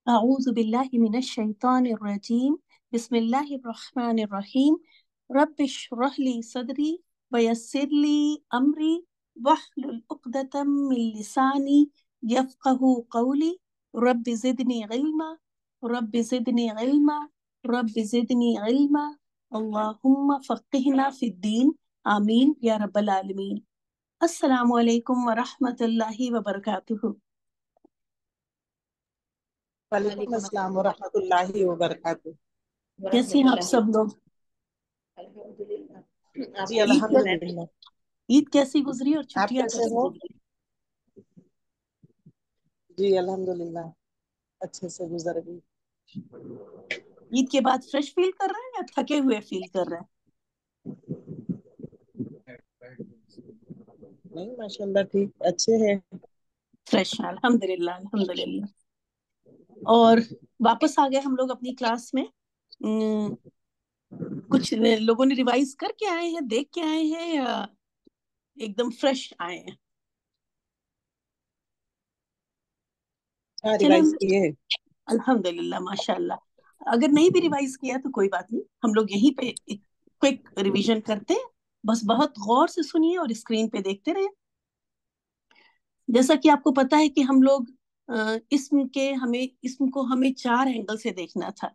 أعوذ بالله من الشيطان الرجيم. بسم الله الرحمن الرحيم. رب اشرح لي صدري ويسر لي أمري واحلل عقدة من لساني يفقه قولي. رب زدني علما، رب زدني علما، رب زدني علما. اللهم فقهنا في الدين. آمين يا رب العالمين. السلام علیکم ورحمۃ اللہ وبرکاتہ. وعلیکم السلام ورحمۃ اللہ وبرکاتہ. کیسے ہیں آپ سب لوگ؟ جی الحمدللہ. عید کیسی گزری اور آپ چھٹیاں کیسے کیسی ہو؟ گزری؟ جی الحمدللہ اچھے سے گزر گئی. عید کے بعد فریش فیل کر رہے ہیں یا تھکے ہوئے فیل کر رہے ہیں؟ نہیں ماشاءاللہ ٹھیک اچھے ہیں. فریش ہیں الحمدللہ الحمدللہ. اور واپس آ گئے ہم لوگ اپنی کلاس میں. کچھ لوگوں نے ریوائز کر کے آئے ہیں، دیکھ کے آئے ہیں، یا ایک دم فریش آئے ہیں؟ ہاں چلیں ریوائز کیے. الحمدللہ ماشاء اللہ. اگر نہیں بھی ریوائز کیا تو کوئی بات نہیں، ہم لوگ یہیں پہ ایک کوئک ریویژن کرتے ہیں. بس بہت غور سے سنیے اور اسکرین پہ دیکھتے رہیں. جیسا کہ آپ کو پتا ہے کہ ہم لوگ اسم کو ہمیں 4 اینگل سے دیکھنا تھا،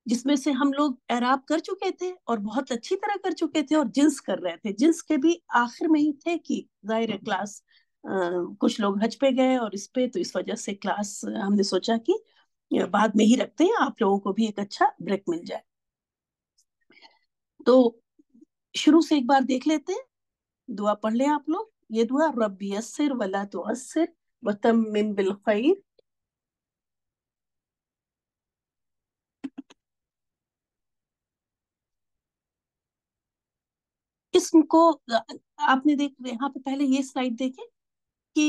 جس میں سے ہم لوگ اعراب کر چکے تھے اور بہت اچھی طرح کر چکے تھے، اور جنس کر رہے تھے. جنس کے بھی آخر میں ہی تھے کہ ظاہر کلاس کچھ لوگ حج پہ گئے اور اس پہ، تو اس وجہ سے کلاس ہم نے سوچا کہ بعد میں ہی رکھتے ہیں، آپ لوگوں کو بھی ایک اچھا بریک مل جائے. تو شروع سے ایک بار دیکھ لیتے ہیں. دعا پڑھ لیں آپ لوگ. یہ دعا: رب یسر ولا تعسر وتمم بالخیر. اسم کو آپ نے یہاں پہ پہلے یہ سلائیڈ دیکھیں کہ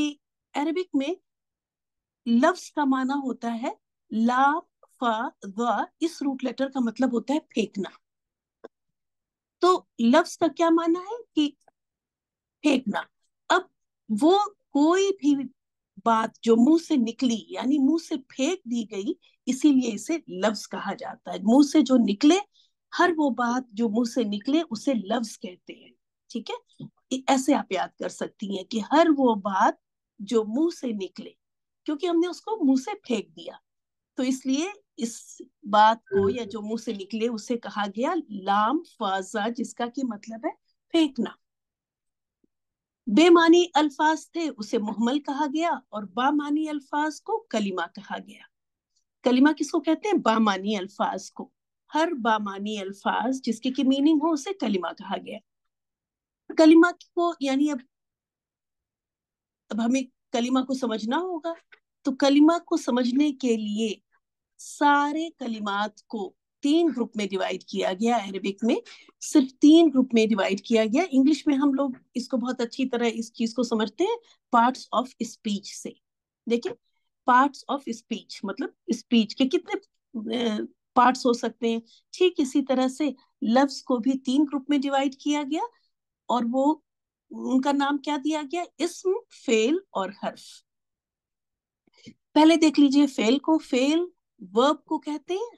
عربک میں لفظ کا معنی ہوتا ہے لا فا ضا. اس روٹ لیٹر کا مطلب ہوتا ہے پھینکنا. تو لفظ کا کیا معنی ہے کہ پھینکنا. اب وہ کوئی بھی بات جو منہ سے نکلی، یعنی منہ سے پھینک دی گئی، اسی لیے اسے لفظ کہا جاتا ہے. منہ سے جو نکلے، ہر وہ بات جو منہ سے نکلے اسے لفظ کہتے ہیں. ٹھیک ہے، ایسے آپ یاد کر سکتی ہیں کہ ہر وہ بات جو منہ سے نکلے، کیونکہ ہم نے اس کو منہ سے پھینک دیا، تو اس لیے اس بات کو یا جو منہ سے نکلے اسے کہا گیا لام فازا، جس کا کی مطلب ہے پھینکنا. بے معنی الفاظ تھے، اسے محمل کہا گیا، اور با معنی الفاظ کو کلمہ کہا گیا. کلمہ کس کو کہتے ہیں؟ با معنی الفاظ کو. ہر با معنی الفاظ جس کی میننگ ہو اسے کلمہ کہا گیا. کلمہ کو یعنی اب ہمیں کلمہ کو سمجھنا ہوگا. تو کلمہ کو سمجھنے کے لیے سارے کلمات کو 3 گروپ میں ڈیوائیڈ کیا گیا. عربک میں صرف 3 گروپ میں ڈیوائیڈ کیا گیا. انگلش میں ہم لوگ اس کو بہت اچھی طرح اس چیز کو سمجھتے ہیں پارٹس آف اسپیچ سے. دیکھیں، پارٹس آف اسپیچ مطلب اسپیچ کے کتنے پارٹس ہو سکتے ہیں. ٹھیک اسی طرح سے لفظ کو بھی 3 گروپ میں ڈیوائیڈ کیا گیا، اور وہ ان کا نام کیا دیا گیا؟ اسم، فعل اور حرف. پہلے دیکھ لیجئے فعل کو. فعل ورب کو کہتے ہیں.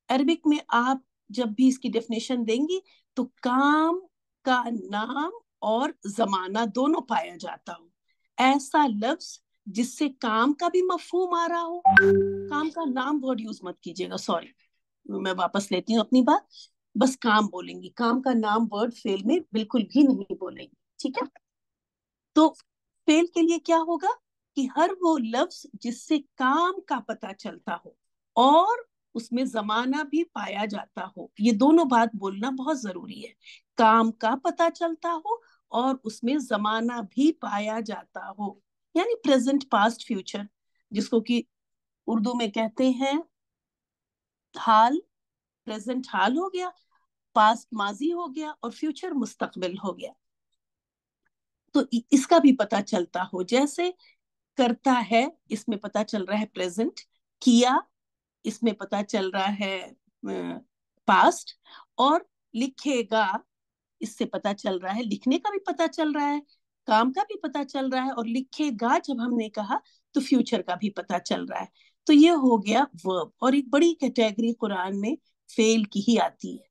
عربک میں آپ جب بھی اس کی ڈیفینیشن دیں گی تو کام کا نام اور زمانہ دونوں پایا جاتا ہو. ایسا لفظ جس سے کام کا بھی مفہوم آ رہا ہو. کام کا نام ورڈ یوز مت کیجیے گا، سوری، میں واپس لیتی ہوں اپنی بات. بس کام بولیں گی، کام کا نام ورڈ فعل میں بالکل بھی نہیں بولیں گی. ٹھیک ہے، تو فعل کے لیے کیا ہوگا کہ ہر وہ لفظ جس سے کام کا پتہ چلتا ہو اور اس میں زمانہ بھی پایا جاتا ہو. یہ دونوں بات بولنا بہت ضروری ہے. کام کا پتہ چلتا ہو اور اس میں زمانہ بھی پایا جاتا ہو، یعنی پریزنٹ، پاسٹ، فیوچر، جس کو کہ اردو میں کہتے ہیں حال. پریزنٹ حال ہو گیا، پاسٹ ماضی ہو گیا، اور فیوچر مستقبل ہو گیا. تو اس کا بھی پتہ چلتا ہو. جیسے کرتا ہے، اس میں پتہ چل رہا ہے پریزنٹ. کیا، اس میں پتہ چل رہا ہے پاسٹ. اور لکھے گا، اس سے پتہ چل رہا ہے، لکھنے کا بھی پتہ چل رہا ہے، کام کا بھی پتہ چل رہا ہے. اور لکھے گا جب ہم نے کہا تو فیوچر کا بھی پتہ چل رہا ہے. تو یہ ہو گیا ورب. اور ایک بڑی کیٹیگری قرآن میں فیل کی ہی آتی ہے.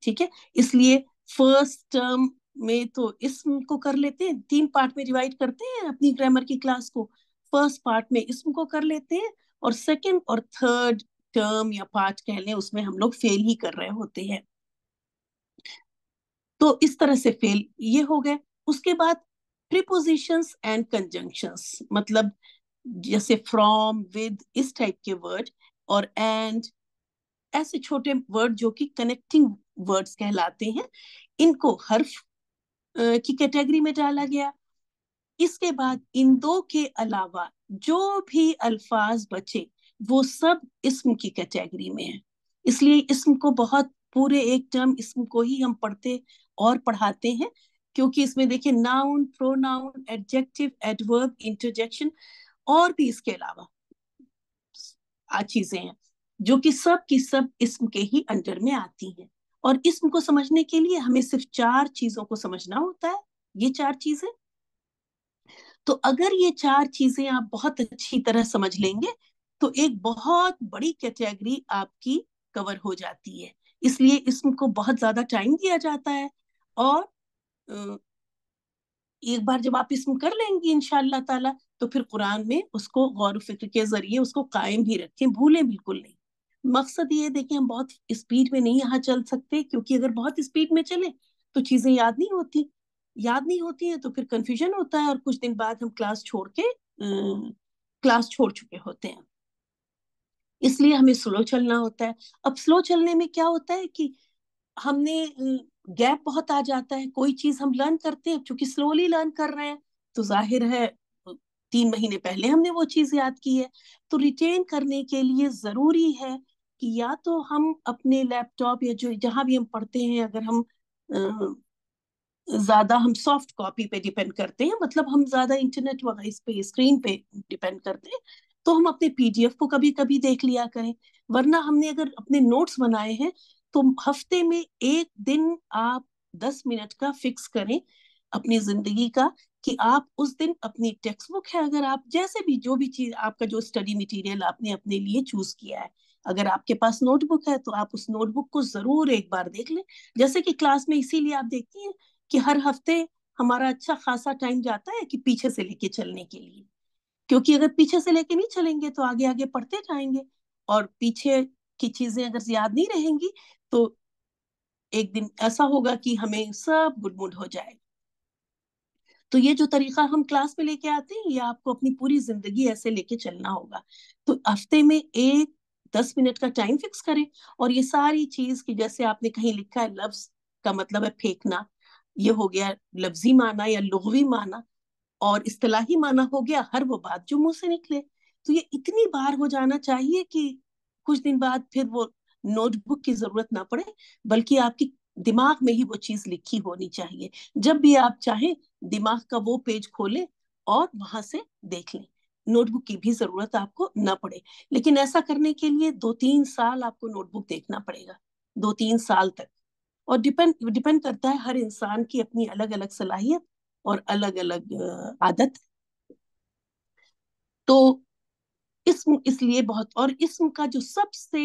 ٹھیک ہے, اس لیے فرسٹ ٹرم میں تو اسم کو کر لیتے ہیں, 3 پارٹ میں ڈیوائڈ کرتے ہیں اپنی گرامر کی کلاس کو. فرسٹ پارٹ میں اسم کو کر لیتے ہیں, اور سیکنڈ اور تھرڈ ٹرم یا پارٹ کہہ لیں اس میں ہم لوگ فیل ہی کر رہے ہوتے ہیں. تو اس طرح سے فیل یہ ہو گئے. اس کے بعد پریپوزیشنس اینڈ کنجنکشنس, مطلب جیسے فرام, ود, اس ٹائپ کے ورڈ, اور اینڈ, ایسے چھوٹے ورڈ جو کہ کنیکٹنگ ورڈز کہلاتے ہیں, ان کو حرف کی کیٹیگری میں ڈالا گیا. اس کے بعد ان دو کے علاوہ جو بھی الفاظ بچے وہ سب اسم کی کیٹیگری میں ہیں. اس لیے اسم کو بہت پورے ایک ٹرم اسم کو ہی ہم پڑھتے اور پڑھاتے ہیں, کیونکہ اس میں دیکھیں ناؤن, پروناؤن, ایڈجیکٹو, ایڈورب, انٹرجیکشن اور بھی اس کے علاوہ چیزیں ہیں جو کہ سب کی سب اسم کے ہی انڈر میں آتی ہیں. اور اسم کو سمجھنے کے لیے ہمیں صرف 4 چیزوں کو سمجھنا ہوتا ہے, یہ 4 چیزیں. تو اگر یہ 4 چیزیں آپ بہت اچھی طرح سمجھ لیں گے تو ایک بہت بڑی کیٹیگری آپ کی کور ہو جاتی ہے. اس لیے اسم کو بہت زیادہ ٹائم دیا جاتا ہے, اور ایک بار جب آپ اسم کر لیں گی انشاءاللہ تعالی تو پھر قرآن میں اس کو غور و فکر کے ذریعے اس کو قائم بھی رکھیں, بھولیں بالکل نہیں. مقصد یہ دیکھیں ہم بہت اسپیڈ میں نہیں یہاں چل سکتے, کیونکہ اگر بہت اسپیڈ میں چلیں تو چیزیں یاد نہیں ہوتی ہیں تو پھر کنفیوژن ہوتا ہے, اور کچھ دن بعد ہم کلاس چھوڑ چکے ہوتے ہیں. اس لیے ہمیں سلو چلنا ہوتا ہے. اب سلو چلنے میں کیا ہوتا ہے کہ ہم نے گیپ بہت آ جاتا ہے. کوئی چیز ہم لرن کرتے ہیں, چونکہ سلولی لرن کر رہے ہیں تو ظاہر ہے 3 مہینے پہلے ہم نے وہ چیز یاد کی ہے. تو ریٹین کرنے کے لیے ضروری ہے کہ یا تو ہم اپنے لیپ ٹاپ یا جہاں بھی ہم پڑھتے ہیں, اگر ہم زیادہ ہم سافٹ کاپی پہ ڈیپینڈ کرتے ہیں, مطلب ہم زیادہ انٹرنیٹ وغیرہ اس پہ اسکرین پہ ڈیپینڈ کرتے ہیں, تو ہم اپنے PDF کو کبھی کبھی دیکھ لیا کریں. ورنہ ہم نے اگر اپنے نوٹس بنائے ہیں تو ہفتے میں ایک دن آپ 10 منٹ کا فکس کریں اپنی زندگی کا, کہ آپ اس دن اپنی ٹیکسٹ بک ہے, اگر آپ جیسے بھی جو بھی چیز آپ کا جو اسٹڈی مٹیریل آپ نے اپنے لیے چوز کیا ہے, اگر آپ کے پاس نوٹ بک ہے تو آپ اس نوٹ بک کو ضرور ایک بار دیکھ لیں. جیسے کہ کلاس میں اسی لیے آپ دیکھتی ہیں کہ ہر ہفتے ہمارا اچھا خاصا ٹائم جاتا ہے کہ پیچھے سے لے کے چلنے کے لیے, کیونکہ اگر پیچھے سے لے کے نہیں چلیں گے تو آگے آگے پڑھتے جائیں گے, اور پیچھے کی چیزیں اگر یاد نہیں رہیں گی تو ایک دن ایسا ہوگا کہ ہمیں سب گڈ ہو جائے. تو یہ جو طریقہ ہم کلاس میں لے کے آتے ہیں یہ آپ کو اپنی پوری زندگی ایسے لے کے چلنا ہوگا. تو ہفتے میں 10 منٹ کا ٹائم فکس کریں, اور یہ ساری چیز کی جیسے آپ نے کہیں لکھا ہے لفظ کا مطلب ہے پھینکنا, یہ ہو گیا لفظی معنی یا لغوی معنی, اور اصطلاحی معنی ہو گیا ہر وہ بات جو منہ سے نکلے. تو یہ اتنی بار ہو جانا چاہیے کہ کچھ دن بعد پھر وہ نوٹ بک کی ضرورت نہ پڑے, بلکہ آپ کی دماغ میں ہی وہ چیز لکھی ہونی چاہیے. جب بھی آپ چاہیں دماغ کا وہ پیج کھولیں اور وہاں سے دیکھ لیں, نوٹ بک کی بھی ضرورت آپ کو نہ پڑے. لیکن ایسا کرنے کے لیے 2-3 سال آپ کو نوٹ بک دیکھنا پڑے گا, 2-3 سال تک. اور ڈیپینڈ کرتا ہے ہر انسان کی اپنی الگ الگ صلاحیت اور الگ الگ عادت. تو اسم اس لیے بہت, اور اسم کا جو سب سے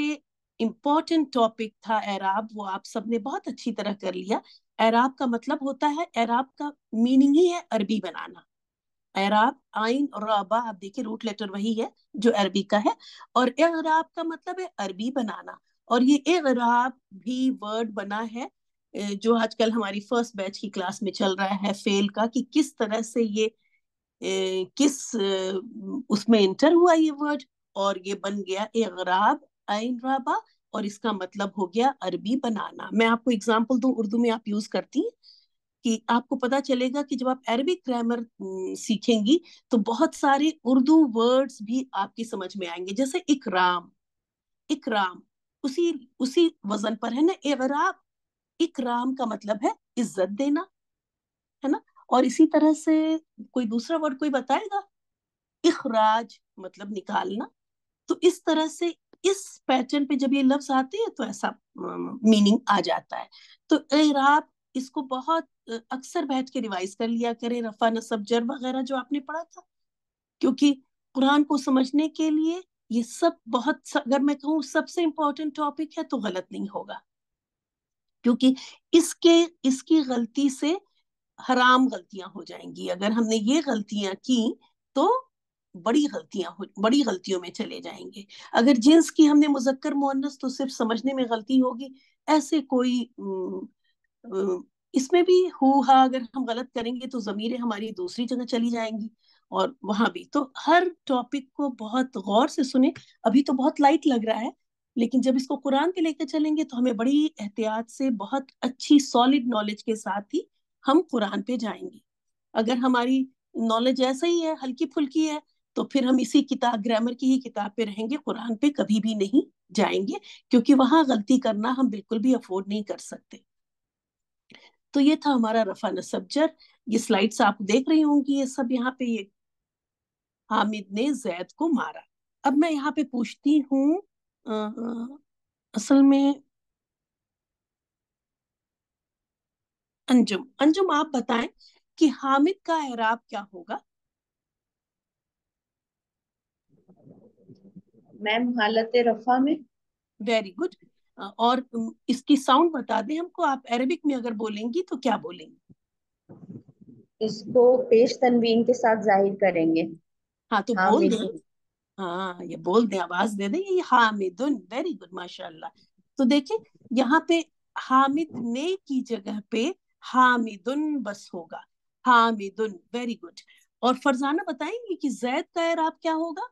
امپورٹنٹ ٹاپک تھا اعراب, وہ آپ سب نے بہت اچھی طرح کر لیا. اعراب کا مطلب ہوتا ہے, اعراب کا میننگ ہی ہے عربی بنانا. اعراب عین اور رابع, آپ دیکھیں روٹ لیٹر وہی ہے جو عربی کا ہے, اور اعراب کا مطلب ہے عربی بنانا. اور یہ اعراب بھی ورڈ بنا ہے جو آج کل ہماری فرسٹ بیچ کی کلاس میں چل رہا ہے فیل کا, کہ کس طرح سے یہ کس اس میں انٹر ہوا یہ ورڈ, اور یہ بن گیا اعراب عین رابع, اور اس کا مطلب ہو گیا عربی بنانا. میں آپ کو اگزامپل دوں, اردو میں آپ یوز کرتی ہیں کہ آپ کو پتا چلے گا کہ جب آپ عربک گرامر سیکھیں گی تو بہت سارے اردو ورڈز بھی آپ کی سمجھ میں آئیں گے. جیسے اکرام, اکرام اسی وزن پر ہے نا اعراب. اکرام کا مطلب ہے عزت دینا, ہے نا. اور اسی طرح سے کوئی دوسرا ورڈ کوئی بتائے گا, اخراج مطلب نکالنا. تو اس طرح سے اس پیٹرن پہ جب یہ لفظ آتے ہیں تو ایسا میننگ آ جاتا ہے. تو اعراب اس کو بہت اکثر بیٹھ کے ریوائز کر لیا کریں, رفع نصب جر وغیرہ جو آپ نے پڑھا تھا, کیونکہ قرآن کو سمجھنے کے لیے یہ سب بہت، اگر میں کہوں سب سے امپورٹنٹ ٹاپک ہے تو غلط نہیں ہوگا، کیونکہ اس کی غلطی سے حرام غلطیاں ہو جائیں گی. اگر ہم نے یہ غلطیاں کی تو بڑی غلطیوں میں چلے جائیں گے. اگر جنس کی ہم نے مذکر مؤنث تو صرف سمجھنے میں غلطی ہوگی، ایسے کوئی اس میں بھی ہا اگر ہم غلط کریں گے تو ضمیریں ہماری دوسری جگہ چلی جائیں گی، اور وہاں بھی. تو ہر ٹاپک کو بہت غور سے سنیں. ابھی تو بہت لائٹ لگ رہا ہے، لیکن جب اس کو قرآن پہ لے کے چلیں گے تو ہمیں بڑی احتیاط سے بہت اچھی سالڈ نالج کے ساتھ ہی ہم قرآن پہ جائیں گے. اگر ہماری نالج ایسا ہی ہے، ہلکی پھلکی ہے، تو پھر ہم اسی کتاب، گرامر کی ہی کتاب پہ رہیں گے، قرآن پہ کبھی بھی نہیں جائیں گے، کیونکہ وہاں غلطی کرنا ہم بالکل بھی افورڈ نہیں کر سکتے. تو یہ تھا ہمارا رفع نصب جر. یہ سلائڈس آپ دیکھ رہی ہوں گی، یہ سب یہاں پہ، یہ حامد نے زید کو مارا. اب میں یہاں پہ پوچھتی ہوں، اصل میں انجم آپ بتائیں کہ حامد کا اعراب کیا ہوگا؟ میم حالت رفع میں. Very good. اور اس کی ساؤنڈ بتا دیں ہم کو، آپ عربک میں اگر بولیں گی تو کیا بولیں گی؟ اس کو پیش تنوین کے ساتھ ظاہر کریں گے. ہاں تو بول دیں. ہاں یہ بول دیں، آواز دے دیں، یہ حامدن. ویری گڈ، ماشاء اللہ. تو دیکھیں یہاں پہ حامد نے کی جگہ پہ حامدن بس ہوگا. حامدن. Very good. اور فرزانہ بتائیں گی کہ زید کا اعراب کیا ہوگا؟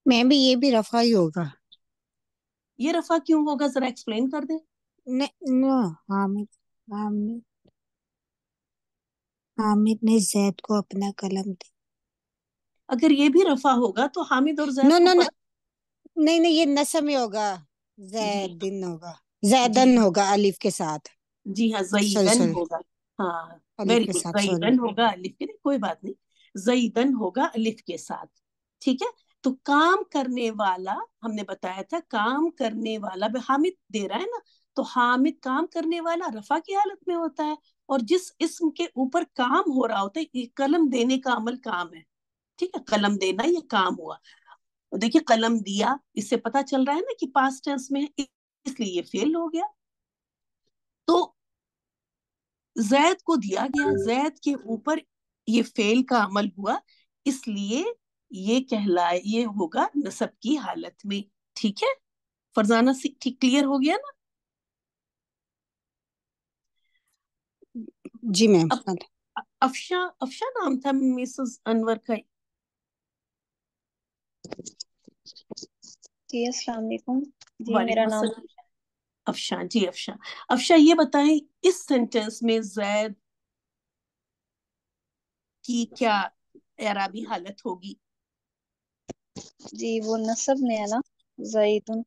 میں بھی یہ بھی رفع ہی ہوگا. یہ رفع کیوں ہوگا، ذرا ایکسپلین کر دیں. نو حامد نے زید کو اپنا قلم دیا. اگر یہ بھی رفع ہوگا تو حامد اور زید نو کو نو فرق. نہیں یہ نصب میں ہوگا. زیدن ہوگا، جی زیدن ہوگا الف کے ساتھ. جی ہاں، زیدن سوری ہوگا. ہاں الف ویری کے گڈ. ساتھ، سوری. زیدن ہوگا الف کے، کوئی بات نہیں، زیدن ہوگا الف کے ساتھ. ٹھیک ہے. تو کام کرنے والا ہم نے بتایا تھا، کام کرنے والا حامد دے رہا ہے نا، تو حامد کام کرنے والا رفع کی حالت میں ہوتا ہے، اور جس اسم کے اوپر کام ہو رہا ہوتا ہے، قلم دینے کا عمل کام ہے. ٹھیک ہے، قلم دینا یہ کام ہوا. دیکھیے قلم دیا، اس سے پتا چل رہا ہے نا کہ پاسٹ ٹینس میں، اس لیے یہ فیل ہو گیا. تو زید کو دیا گیا، زید کے اوپر یہ فعل کا عمل ہوا، اس لیے یہ ہوگا نصب کی حالت میں. ٹھیک ہے فرزانہ، ٹھیک کلیئر ہو گیا نا؟ جی میم. افشا نام تھا مسز انور کا. جی السلام علیکم. جی وعلیکم میرا نام السلام. افشاں. جی افشاں یہ بتائیں اس سینٹینس میں زید کی کیا اعرابی حالت ہوگی؟ جی وہ نصب میں ہے نا، زیدن.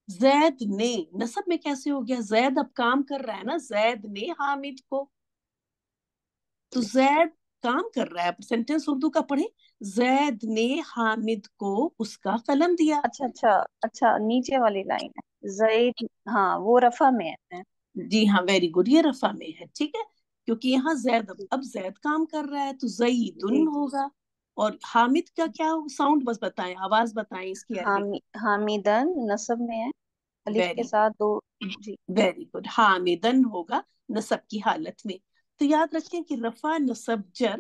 زید نے نصب میں کیسے ہو گیا؟ زید اب کام کر رہا ہے نا، زید نے حامد کو، تو زید کام کر رہا ہے. سینٹینس اردو کا پڑھیں. زید نے حامد کو اس کا قلم دیا. اچھا نیچے والی لائن ہے زید، ہاں وہ رفع میں ہے. جی ہاں ویری گڈ، یہ رفع میں ہے. ٹھیک ہے، کیونکہ یہاں زید اب زید کام کر رہا ہے تو زیدن جی ہوگا. اور حامد کا کیا ساؤنڈ بس بتائیں، آواز بتائیں اس کی عربی. حامدن نصب میں ہے الف کے ویری ساتھ دو. جی ویری گڈ. حامدن ہوگا نصب کی حالت میں. تو یاد رکھیں کہ رفع نصب جر،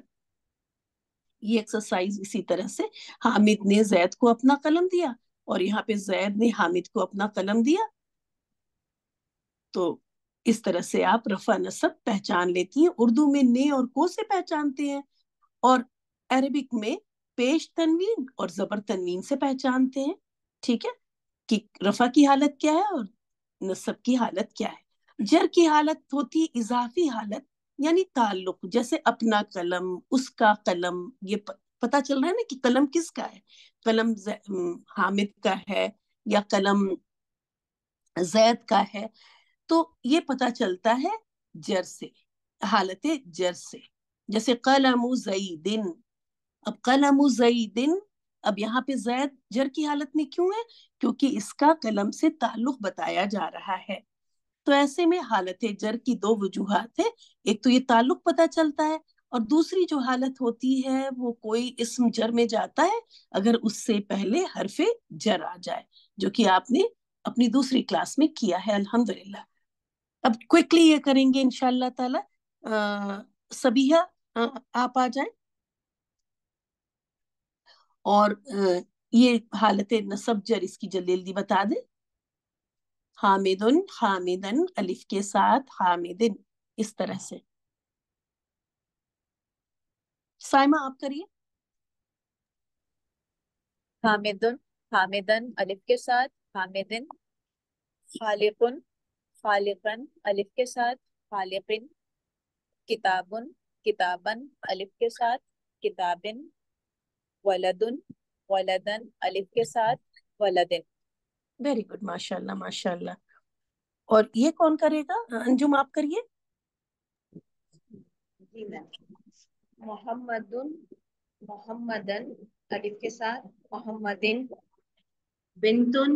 یہ ایکسرسائز اسی طرح سے، حامد نے زید کو اپنا قلم دیا، اور یہاں پہ زید نے حامد کو اپنا قلم دیا. تو اس طرح سے آپ رفع نصب پہچان لیتی ہیں. اردو میں نے اور کو سے پہچانتے ہیں، اور عربک میں پیش تنوین اور زبر تنوین سے پہچانتے ہیں. ٹھیک ہے، کہ رفع کی حالت کیا ہے اور نصب کی حالت کیا ہے. جر کی حالت ہوتی اضافی حالت، یعنی تعلق، جیسے اپنا قلم، اس کا قلم. یہ پتا چل رہا ہے نا کہ قلم کس کا ہے، قلم حامد کا ہے یا قلم زید کا ہے. تو یہ پتا چلتا ہے جر سے، حالت جر سے. جیسے قلم زیدن، اب قلم زیدن، اب یہاں پہ زید جر کی حالت میں کیوں ہے؟ کیونکہ اس کا قلم سے تعلق بتایا جا رہا ہے. تو ایسے میں حالت جر کی دو وجوہات ہیں. ایک تو یہ تعلق پتا چلتا ہے، اور دوسری جو حالت ہوتی ہے وہ کوئی اسم جر میں جاتا ہے اگر اس سے پہلے حرف جر آ جائے، جو کہ آپ نے اپنی دوسری کلاس میں کیا ہے الحمدللہ۔ اب کوئکلی یہ کریں گے انشاءاللہ تعالی۔ سبیہ آپ آ جائیں اور یہ حالت نصب جر اس کی جلدی جلدی بتا دیں۔ حامدن، حامدن الف کے ساتھ، حامدن، اس طرح سے۔ سائمہ آپ کریے۔ حامدن، حامدن الف کے ساتھ، حامدن۔ خالقن، خالقن الف کے ساتھ، خالقن۔ کتابن، کتابن الف کے ساتھ، کتابن۔ ولدن، ولدن الف کے ساتھ، ولدن۔ ویری گڈ، ماشاء اللہ ماشاء اللہ۔ اور یہ کون کرے گا؟ انجم آپ کریے۔ جی میم۔ محمدن، محمدن الف کے ساتھ، محمدن۔ بنتن،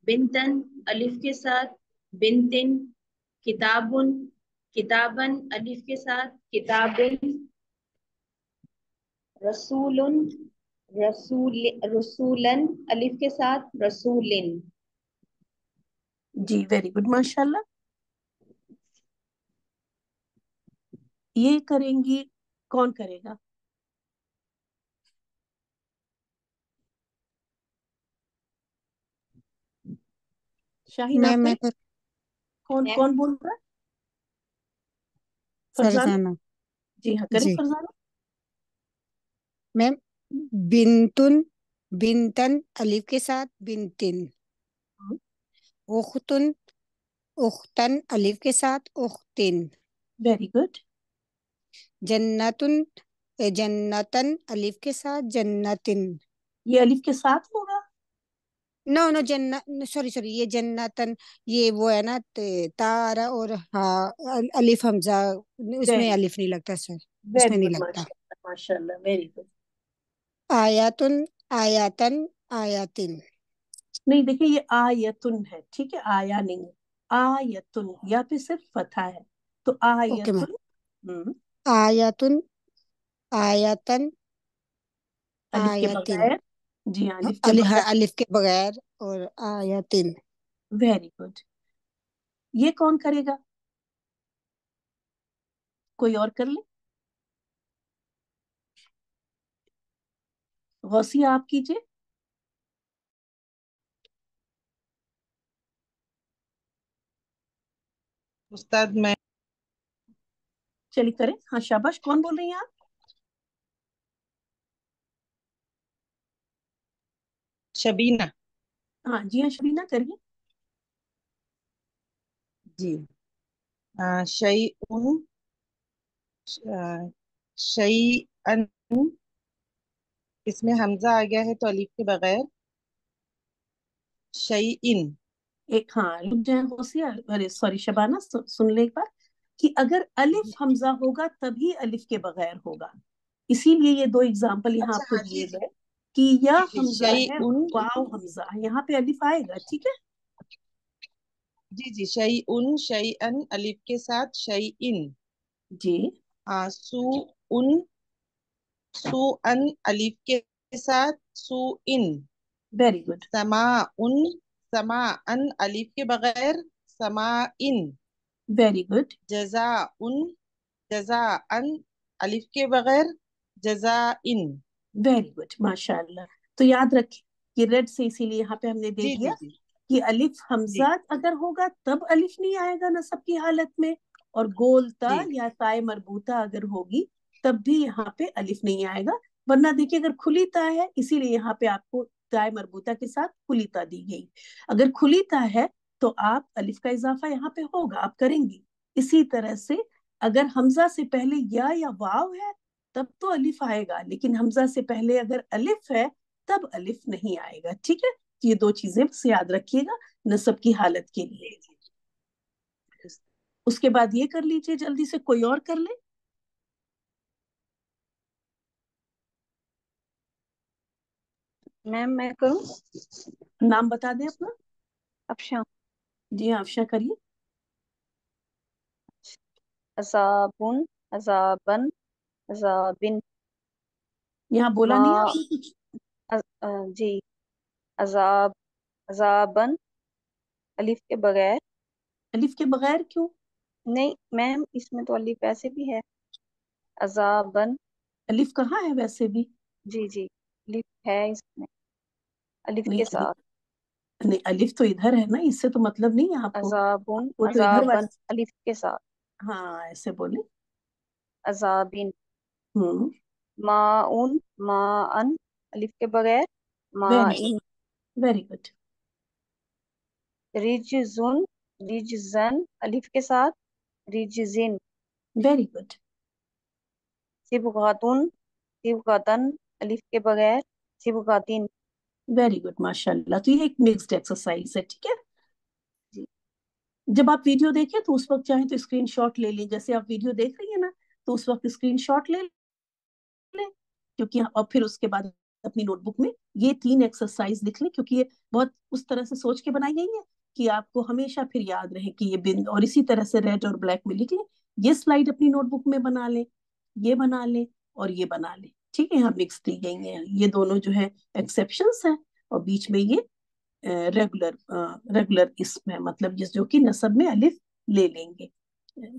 بنتن الف کے ساتھ، بنتن۔ کتابن، کتابن الف کے ساتھ، کتابن۔ رسولن، رسول، رسولن الف کے ساتھ، رسولن۔ جی ویری گڈ ماشاء اللہ۔ یہ کریں گی، کون کرے گا؟ شاہین آپ میں کریں؟ کون بول رہا ہے؟ فرزانہ؟ فرزانہ۔ جی ہاں کریں جی فرزانہ۔ میم، بنتن، بنتن الف کے ساتھ، بنتن۔ اختن، اختن الف کے ساتھ، اختن۔ Very good. جنتن، جنتن الف کے ساتھ، جنتن۔ یہ الف کے ساتھ ہوگا؟ نو نو، سوری سوری، یہ جنتن، یہ وہ ہے نا تارا اور ہاں الف حمزہ، اس میں ویری الف نہیں لگتا سر، اس میں ویری نہیں گڈ لگتا۔ ماشاء اللہ ماشاء اللہ، ویری گڈ۔ آیاتن، آیاتن، آیاتن۔ نہیں دیکھیں یہ آیتن ہے، ٹھیک ہے، آیا نہیں ہے، آیتن، یا پہ صرف فتحہ ہے تو اوکے میم۔ آیتن۔ آیاتن، آیاتن، الف کے آیاتن۔ بغیر، جی ہاں الف کے بغیر۔ الف کے بغیر اور آیاتن۔ Very good. یہ کون کرے گا؟ کوئی اور کر لے؟ غوثیہ آپ کیجئے۔ استاد میں چلیے کریں، ہاں شاباش۔ کون بول رہی ہیں آپ؟ شبینہ۔ ہاں جی ہاں شبینہ کریے۔ جی شیئن، شیئن، اس میں حمزہ آ گیا ہے تو الف کے بغیر، شیئن۔ ایک ہاں رک جائیں غوثیہ، ارے سوری شبانہ، سن لے ایک بار کہ اگر الف حمزہ ہوگا تبھی الف کے بغیر ہوگا، اسی لیے یہ دو اگزامپل یہاں اچھا آپ کو ہاں، جی دیے جی گئے کہ یا جی حمزہ ہے شیئن، واو حمزہ، یہاں پہ الف آئے گا، ٹھیک ہے۔ جی جی شیئن، شیئن الف کے ساتھ، شیئن۔ جی سوءن، سوءن الف کے ساتھ، سوءن۔ Very good. سماءن، سماءن الف کے بغیر، سماءن۔ Very good. جزاءن، جزاءن الف کے بغیر، جزائن۔ ویری گڈ ماشاء اللہ۔ تو یاد رکھیں کہ ریڈ سے اسی لیے یہاں پہ ہم نے دے جی دیا جی جی کہ الف جی حمزہ اگر ہوگا تب الف نہیں آئے گا نصب کی حالت میں، اور گولتا جی یا تائے مربوطہ اگر ہوگی تب بھی یہاں پہ الف نہیں آئے گا، ورنہ دیکھیے اگر کھلی تا ہے اسی لیے یہاں پہ آپ کو تائے مربوطہ کے ساتھ کھلی تا دی گئی، اگر کھلی تا ہے تو آپ الف کا اضافہ یہاں پہ ہوگا، آپ کریں گی۔ اسی طرح سے اگر حمزہ سے پہلے یا واو ہے تب تو الف آئے گا، لیکن حمزہ سے پہلے اگر الف ہے تب الف نہیں آئے گا، ٹھیک ہے۔ یہ دو چیزیں بس یاد رکھیے گا نصب کی حالت کے لیے۔ اس کے بعد یہ کر لیجئے جلدی سے، کوئی اور کر لے۔ میم میں کروں؟ نام بتا دیں اپنا۔ افشاں۔ جی ہاں افشا کریے۔ عذابن، عذابن، अजाबिन, यहाँ बोला नहीं मा आपने कुछ? जी, अजाब, अजाबन, अलिफ के बगैर। अलिफ के बगैर क्यों? नहीं मैम, इसमें तो अलिफ वैसे भी है, अजाबन। अलिफ कहाँ है वैसे भी? जी जी, अलिफ है इसमें, अलिफ नहीं के साथ। नहीं, अलिफ तो इधर है ना, इससे तो मतलब नहीं है आपको। अजाबुन, वो तो इधर अजाबन, वाला। अलिफ के साथ। हाँ ऐसे बोले। अजाबिन, हम्म। माउन, माअन, अलिफ के बगैर, वेरी माइन। Very good. रिजजुन, रिजजन, अलिफ के साथ, रिजजिन। Very good. सिबगातुन, सिबगातन, अलिफ के बगैर, सिबगातिन। वेरी गुड माशाल्लाह। तो ये एक मिक्स्ड एक्सरसाइज है, ठीक है। जी जब आप वीडियो देखें तो उस वक्त चाहें तो स्क्रीनशॉट ले लें, जैसे आप वीडियो देख रही है ना, तो उस वक्त स्क्रीनशॉट ले लें, क्योंकि और फिर उसके बाद अपनी नोटबुक में ये 3 एक्सरसाइज लिख लें, क्योंकि ये बहुत उस तरह से सोच के बनाई गई है कि आपको हमेशा फिर याद रहे कि ये बिंद, और इसी तरह से रेड और ब्लैक में लिख लें। ये स्लाइड अपनी नोटबुक में बना लें, ये बना लें और ये बना लें, ठीक है। यहाँ मिक्स दी गई हैं, ये दोनों जो है एक्सेप्शंस हैं, और बीच में ये रेगुलर रेगुलर इसम है, मतलब जिस जो कि नसब में अलिफ ले लेंगे।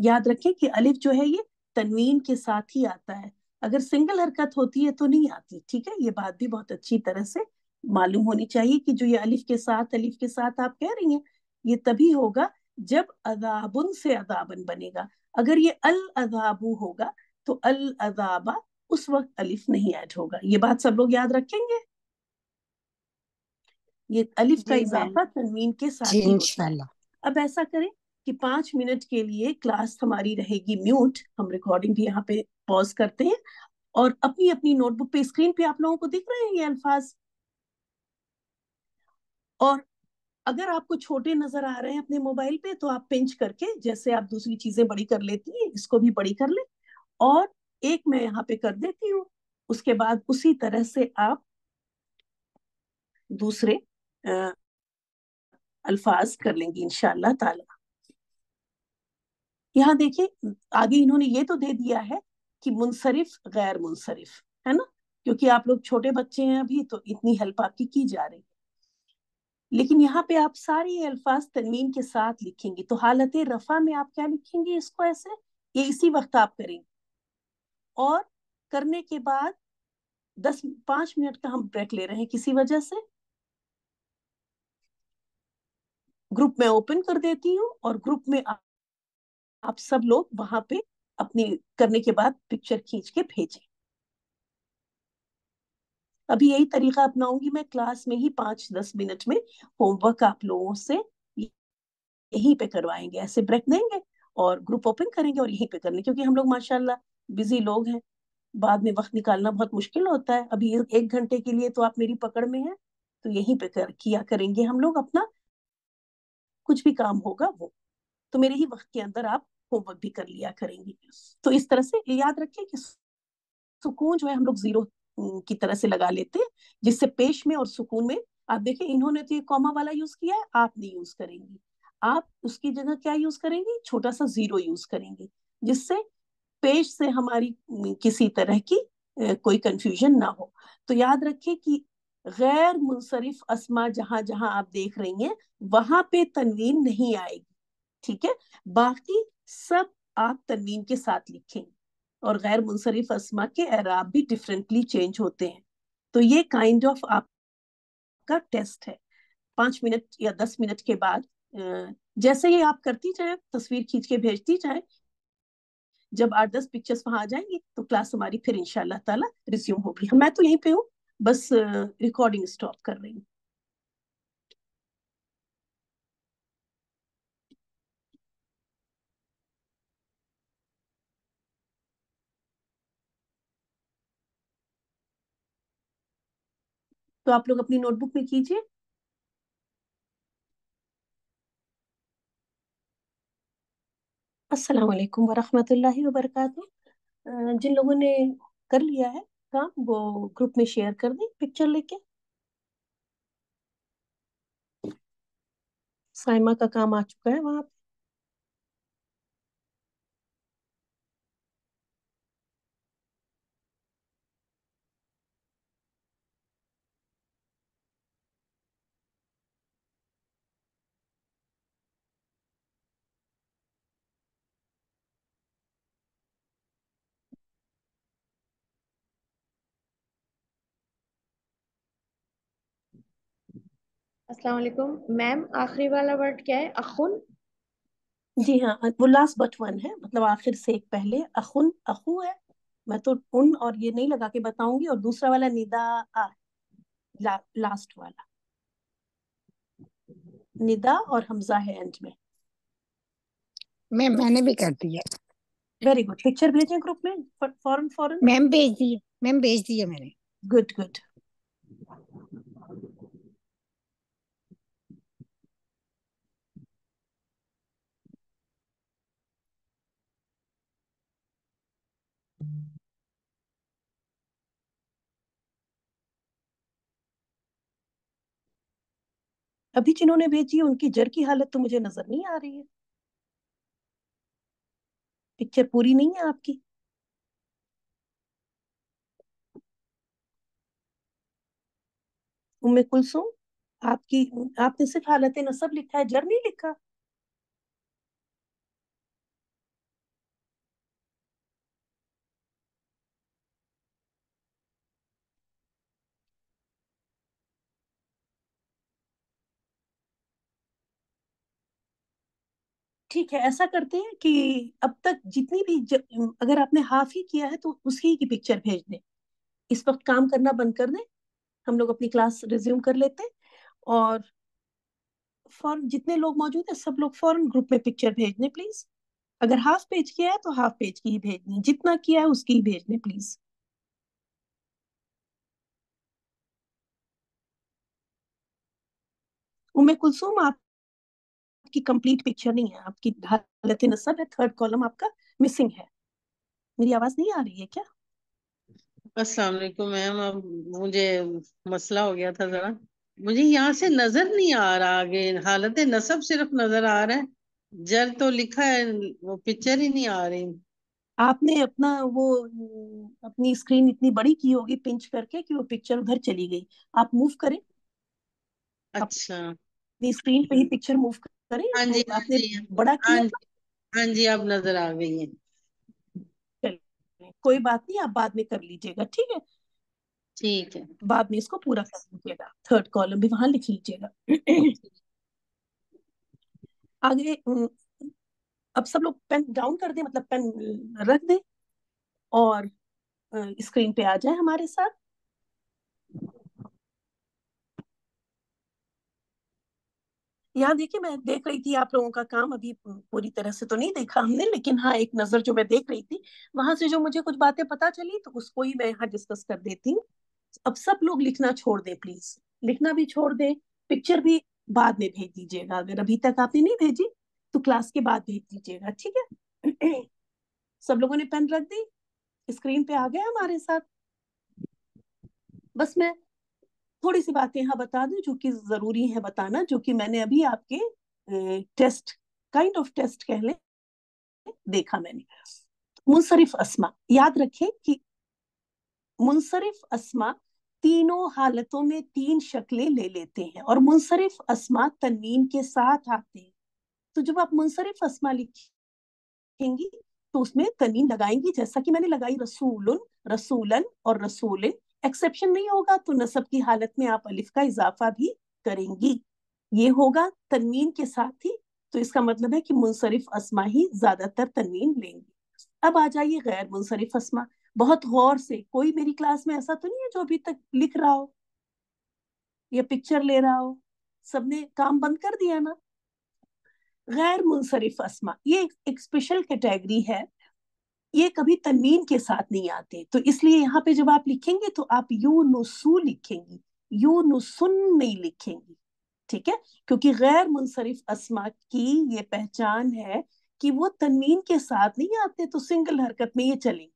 याद रखें कि अलिफ जो है ये तनवीन के साथ ही आता है, अगर सिंगल हरकत होती है तो नहीं आती, ठीक है। ये बात भी बहुत अच्छी तरह से मालूम होनी चाहिए कि जो ये अलिफ के साथ आप कह रही हैं, ये तभी होगा जब अदाबुन से अदाबन बनेगा। अगर ये अल अदाबू होगा तो अल अदाबा, उस वक्त अलिफ नहीं ऐड होगा। ये बात सब लोग याद रखेंगे। ये अलिफ का जी मैम। इजाफा तनवीन के जी साथ ही होता है। इंशाल्लाह। अब ऐसा करें कि 5 मिनट के लिए क्लास हमारी रहेगी म्यूट, हम रिकॉर्डिंग भी यहाँ पे पॉज करते हैं, और अपनी अपनी नोटबुक पे, स्क्रीन पे आप लोगों को दिख रहे हैं ये अल्फाज, और अगर आपको छोटे नजर आ रहे हैं अपने मोबाइल पे तो आप पिंच करके, जैसे आप दूसरी चीजें बड़ी कर लेती हैं, इसको भी बड़ी कर ले, और एक मैं यहाँ पे कर देती हूँ, उसके बाद उसी तरह से आप दूसरे अल्फाज कर लेंगी इंशाल्लाह ताला। यहाँ देखिए आगे इन्होंने ये तो दे दिया है कि मुनसरिफ गैर मुनसरिफ, है ना, क्योंकि आप लोग छोटे बच्चे हैं अभी, तो इतनी हेल्प आपकी की जा रही है। लेकिन यहाँ पे आप सारे अल्फाज तनवीन के साथ लिखेंगे, तो हालत रफा में आप क्या लिखेंगे इसको ऐसे, ये इसी वक्त आप करेंगे, और करने के बाद 5 मिनट का हम ब्रेक ले रहे हैं किसी वजह से। ग्रुप में ओपन कर देती हूँ, और ग्रुप में आप सब लोग वहां पे अपनी करने के बाद पिक्चर खींच के भेजें। अभी यही तरीका अपनाऊंगी मैं, क्लास में ही 5-10 मिनट में होमवर्क आप लोगों से यहीं पे करवाएंगे, ऐसे ब्रेक देंगे और ग्रुप ओपन करेंगे और यहीं पे करने, क्योंकि हम लोग माशाल्लाह बिजी लोग हैं, बाद में वक्त निकालना बहुत मुश्किल होता है। अभी 1 घंटे के लिए तो आप मेरी पकड़ में हैं, तो यहीं पे किया करेंगे हम लोग अपना, कुछ भी काम होगा वो, तो मेरे ही वक्त के अंदर आप होमवर्क भी कर लिया करेंगे। तो इस तरह से याद रखें कि सुकून जो है हम लोग जीरो की तरह से लगा लेते हैं, जिससे पेश में और सुकून में, आप देखें इन्होंने तो ये कॉमा वाला यूज किया है, आप नहीं यूज करेंगी, आप उसकी जगह क्या यूज करेंगी, छोटा सा जीरो यूज करेंगे, जिससे पेश से हमारी किसी तरह की कोई कंफ्यूजन ना हो। तो याद रखें कि गैर मुनसरिफ अस्मा जहां जहां आप देख रही हैं वहां पे तनवीन नहीं आएगी, ठीक है। बाकी सब आप तनवीन के साथ लिखेंगे, और गैर मुनसरिफ अस्मा के एराब भी डिफरेंटली चेंज होते हैं। तो ये काइंड ऑफ आपका टेस्ट है। 5 मिनट या 10 मिनट के बाद जैसे ही आप करती जाए, तस्वीर खींच के भेजती जाए, जब 8-10 पिक्चर्स वहां आ जाएंगी तो क्लास हमारी फिर इंशाल्लाह ताला रिज्यूम होगी। मैं तो यहीं पे हूँ, बस रिकॉर्डिंग स्टॉप कर रही हूँ। तो आप लोग अपनी नोटबुक में कीजिए। अस्सलाम वालेकुम वरहमतुल्लाहि वबरकातुहू। जिन लोगों ने कर लिया है काम, वो ग्रुप में शेयर कर दें पिक्चर लेके। साइमा का काम आ चुका है वहां पे। अस्सलाम वालेकुम मैम, आखिरी वाला वर्ड क्या है? अखुन। जी हाँ, वो लास्ट बट वन है, मतलब आखिर से एक पहले। अखुन अखू है, मैं तो उन और ये नहीं लगा के बताऊंगी। और दूसरा वाला निदा आ, लास्ट वाला निदा और हमजा है एंड में। मैंने भी कर दिया। Very good. पिक्चर भेजें ग्रुप में फौरन फौरन। मैम भेज दिए, मैम भेज दिए मैंने। Good good. अभी जिन्होंने भेजी है उनकी जर की हालत तो मुझे नजर नहीं आ रही है। पिक्चर पूरी नहीं है आपकी। उम्मे कुलसुम, आपकी, आपने सिर्फ हालत नसब लिखा है, जर नहीं लिखा। ठीक है, ऐसा करते हैं कि अब तक जितनी भी अगर आपने हाफ ही किया है तो उसी की पिक्चर भेज दें। इस वक्त काम करना बंद कर दें, हम लोग अपनी क्लास रिज्यूम कर लेते हैं। और फॉरन जितने लोग मौजूद हैं सब लोग फॉरन ग्रुप में पिक्चर भेज दें प्लीज। अगर हाफ पेज किया है तो हाफ पेज की ही भेजनी, जितना किया है उसकी ही भेजने प्लीज। उम्मे कुलसुम, आपकी कंप्लीट पिक्चर नहीं है, आपकी हालत नसब है, थर्ड कॉलम आपका मिसिंग है। मेरी आवाज नहीं आ रही है क्या? अस्सलाम वालेकुम मैम, अब मुझे मसला हो गया था जरा, मुझे यहाँ से नजर नहीं आ रहा, आगे हालत नसब सिर्फ नजर आ रहा है, जर तो लिखा है, वो पिक्चर ही नहीं आ रही। आपने अपना वो अपनी स्क्रीन इतनी बड़ी की होगी पिंच करके कि वो पिक्चर उधर चली गई। आप मूव करें, अच्छा। अपनी स्क्रीन पे ही पिक्चर मूव करें। हाँ जी, वो हाँ आपने जी, बड़ा हाँ किया जी, था। हाँ जी, अब नजर आ गई है। चलिए, कोई बात नहीं, आप बाद में कर लीजिएगा, ठीक है। ठीक है। बाद में इसको पूरा कर लीजिएगा, थर्ड कॉलम भी वहां लिख लीजिएगा। आगे अब सब लोग पेन डाउन कर दें, मतलब पेन रख दें और स्क्रीन पे आ जाए हमारे साथ। यहाँ देखिए, मैं देख रही थी आप लोगों का काम, अभी पूरी तरह से तो नहीं देखा हमने, लेकिन हाँ एक नजर जो मैं देख रही थी वहां से जो मुझे कुछ बातें पता चली तो उसको ही मैं यहाँ डिस्कस कर देती हूँ। अब सब लोग लिखना छोड़ दें प्लीज, लिखना भी छोड़ दें। पिक्चर भी बाद में भेज दीजिएगा, अगर अभी तक आपने नहीं भेजी तो क्लास के बाद भेज दीजिएगा, ठीक है। सब लोगों ने पेन रख दी, स्क्रीन पे आ गया हमारे साथ। बस मैं थोड़ी सी बातें यहाँ बता दूं जो कि जरूरी है बताना, जो कि मैंने अभी आपके टेस्ट, काइंड ऑफ टेस्ट कह लें, देखा मैंने। मुनसरिफ अस्मा, याद रखें कि मुनसरिफ अस्मा तीनों हालतों में तीन शक्लें ले लेते हैं और मुनसरिफ अस्मा तनवीन के साथ आते हैं। तो जब आप मुनसरिफ अस्मा लिखेंगी तो उसमें तनवीन लगाएंगी, जैसा कि मैंने लगाई रसूलुन, रसूलन और रसूलिन। एक्सेप्शन नहीं होगा तो नसब की हालत में आप अलिफ का इजाफा भी करेंगी, ये होगा तनवीन के साथ ही। तो इसका मतलब है कि मुनसरिफ अस्मा ही ज्यादातर तनवीन लेंगी। अब आ जाइए गैर मुनसरिफ अस्मा। बहुत गौर से, कोई मेरी क्लास में ऐसा तो नहीं है जो अभी तक लिख रहा हो या पिक्चर ले रहा हो? सबने काम बंद कर दिया ना? गैर मुनसरिफ अस्मा ये एक स्पेशल कैटेगरी है, ये कभी तनवीन के साथ नहीं आते, तो इसलिए यहाँ पे जब आप लिखेंगे तो आप यू नुसू लिखेंगी, यू नुसुन नहीं लिखेंगी, ठीक है। क्योंकि गैर मुनसरिफ अस्मा की ये पहचान है कि वो तनवीन के साथ नहीं आते, तो सिंगल हरकत में ये चलेंगे।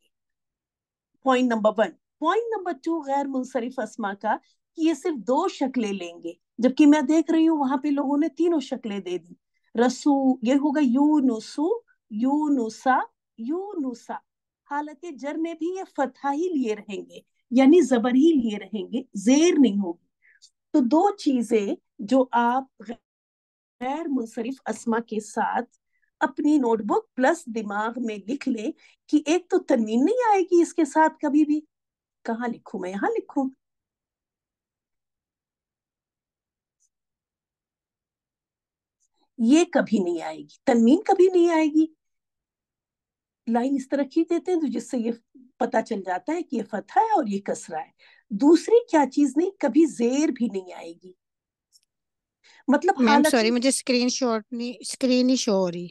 Point number one. Point number two, गैर मुनसरिफ अस्मा का कि ये सिर्फ दो शक्लें लेंगे, जबकि मैं देख रही हूँ वहां पे लोगों ने तीनों शक्लें दे दी। रसू, ये होगा यूनुसु, यूनुसा, यूनुसा। हालत जर में भी ये फतहा ही लिए रहेंगे, यानी जबर ही लिए रहेंगे, जेर नहीं होगी। तो दो चीजें जो आप गैर मुनसरिफ अस्मा के साथ अपनी नोटबुक प्लस दिमाग में लिख ले कि एक तो तनवीन नहीं आएगी इसके साथ कभी भी। कहाँ लिखूं मैं? यहाँ लिखूं? ये कभी नहीं आएगी, तनवीन कभी नहीं आएगी। लाइन इस तरह खींच देते हैं तो जिससे ये पता चल जाता है कि ये फतहा है और ये कसरा है। दूसरी क्या चीज नहीं, कभी जेर भी नहीं आएगी। मतलब मैम हालत सॉरी, मुझे स्क्रीन नहीं शो हो रही।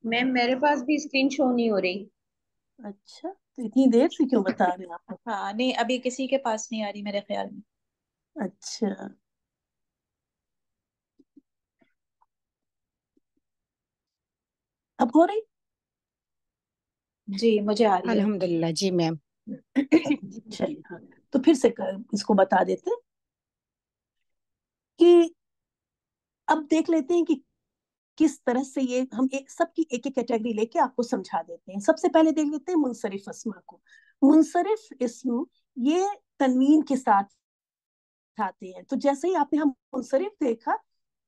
मैम मेरे पास भी स्क्रीन शो नहीं हो रही। अच्छा, तो इतनी देर से क्यों बता रहे हैं आप? हाँ नहीं, अभी किसी के पास नहीं आ रही मेरे ख्याल में। अच्छा, अब हो रही? जी मुझे आ रही है। अल्हम्दुलिल्लाह जी मैम। चलिए, हाँ, तो फिर से इसको बता देते हैं कि अब देख लेते हैं कि किस तरह से ये हम एक सबकी एक एक कैटेगरी लेके आपको समझा देते हैं। सबसे पहले देख लेते हैं मुनसरिफ अस्मा को। मुनसरिफ इस्म ये तनवीन के साथ आते हैं। तो जैसे ही आपने हम मुनसरिफ देखा,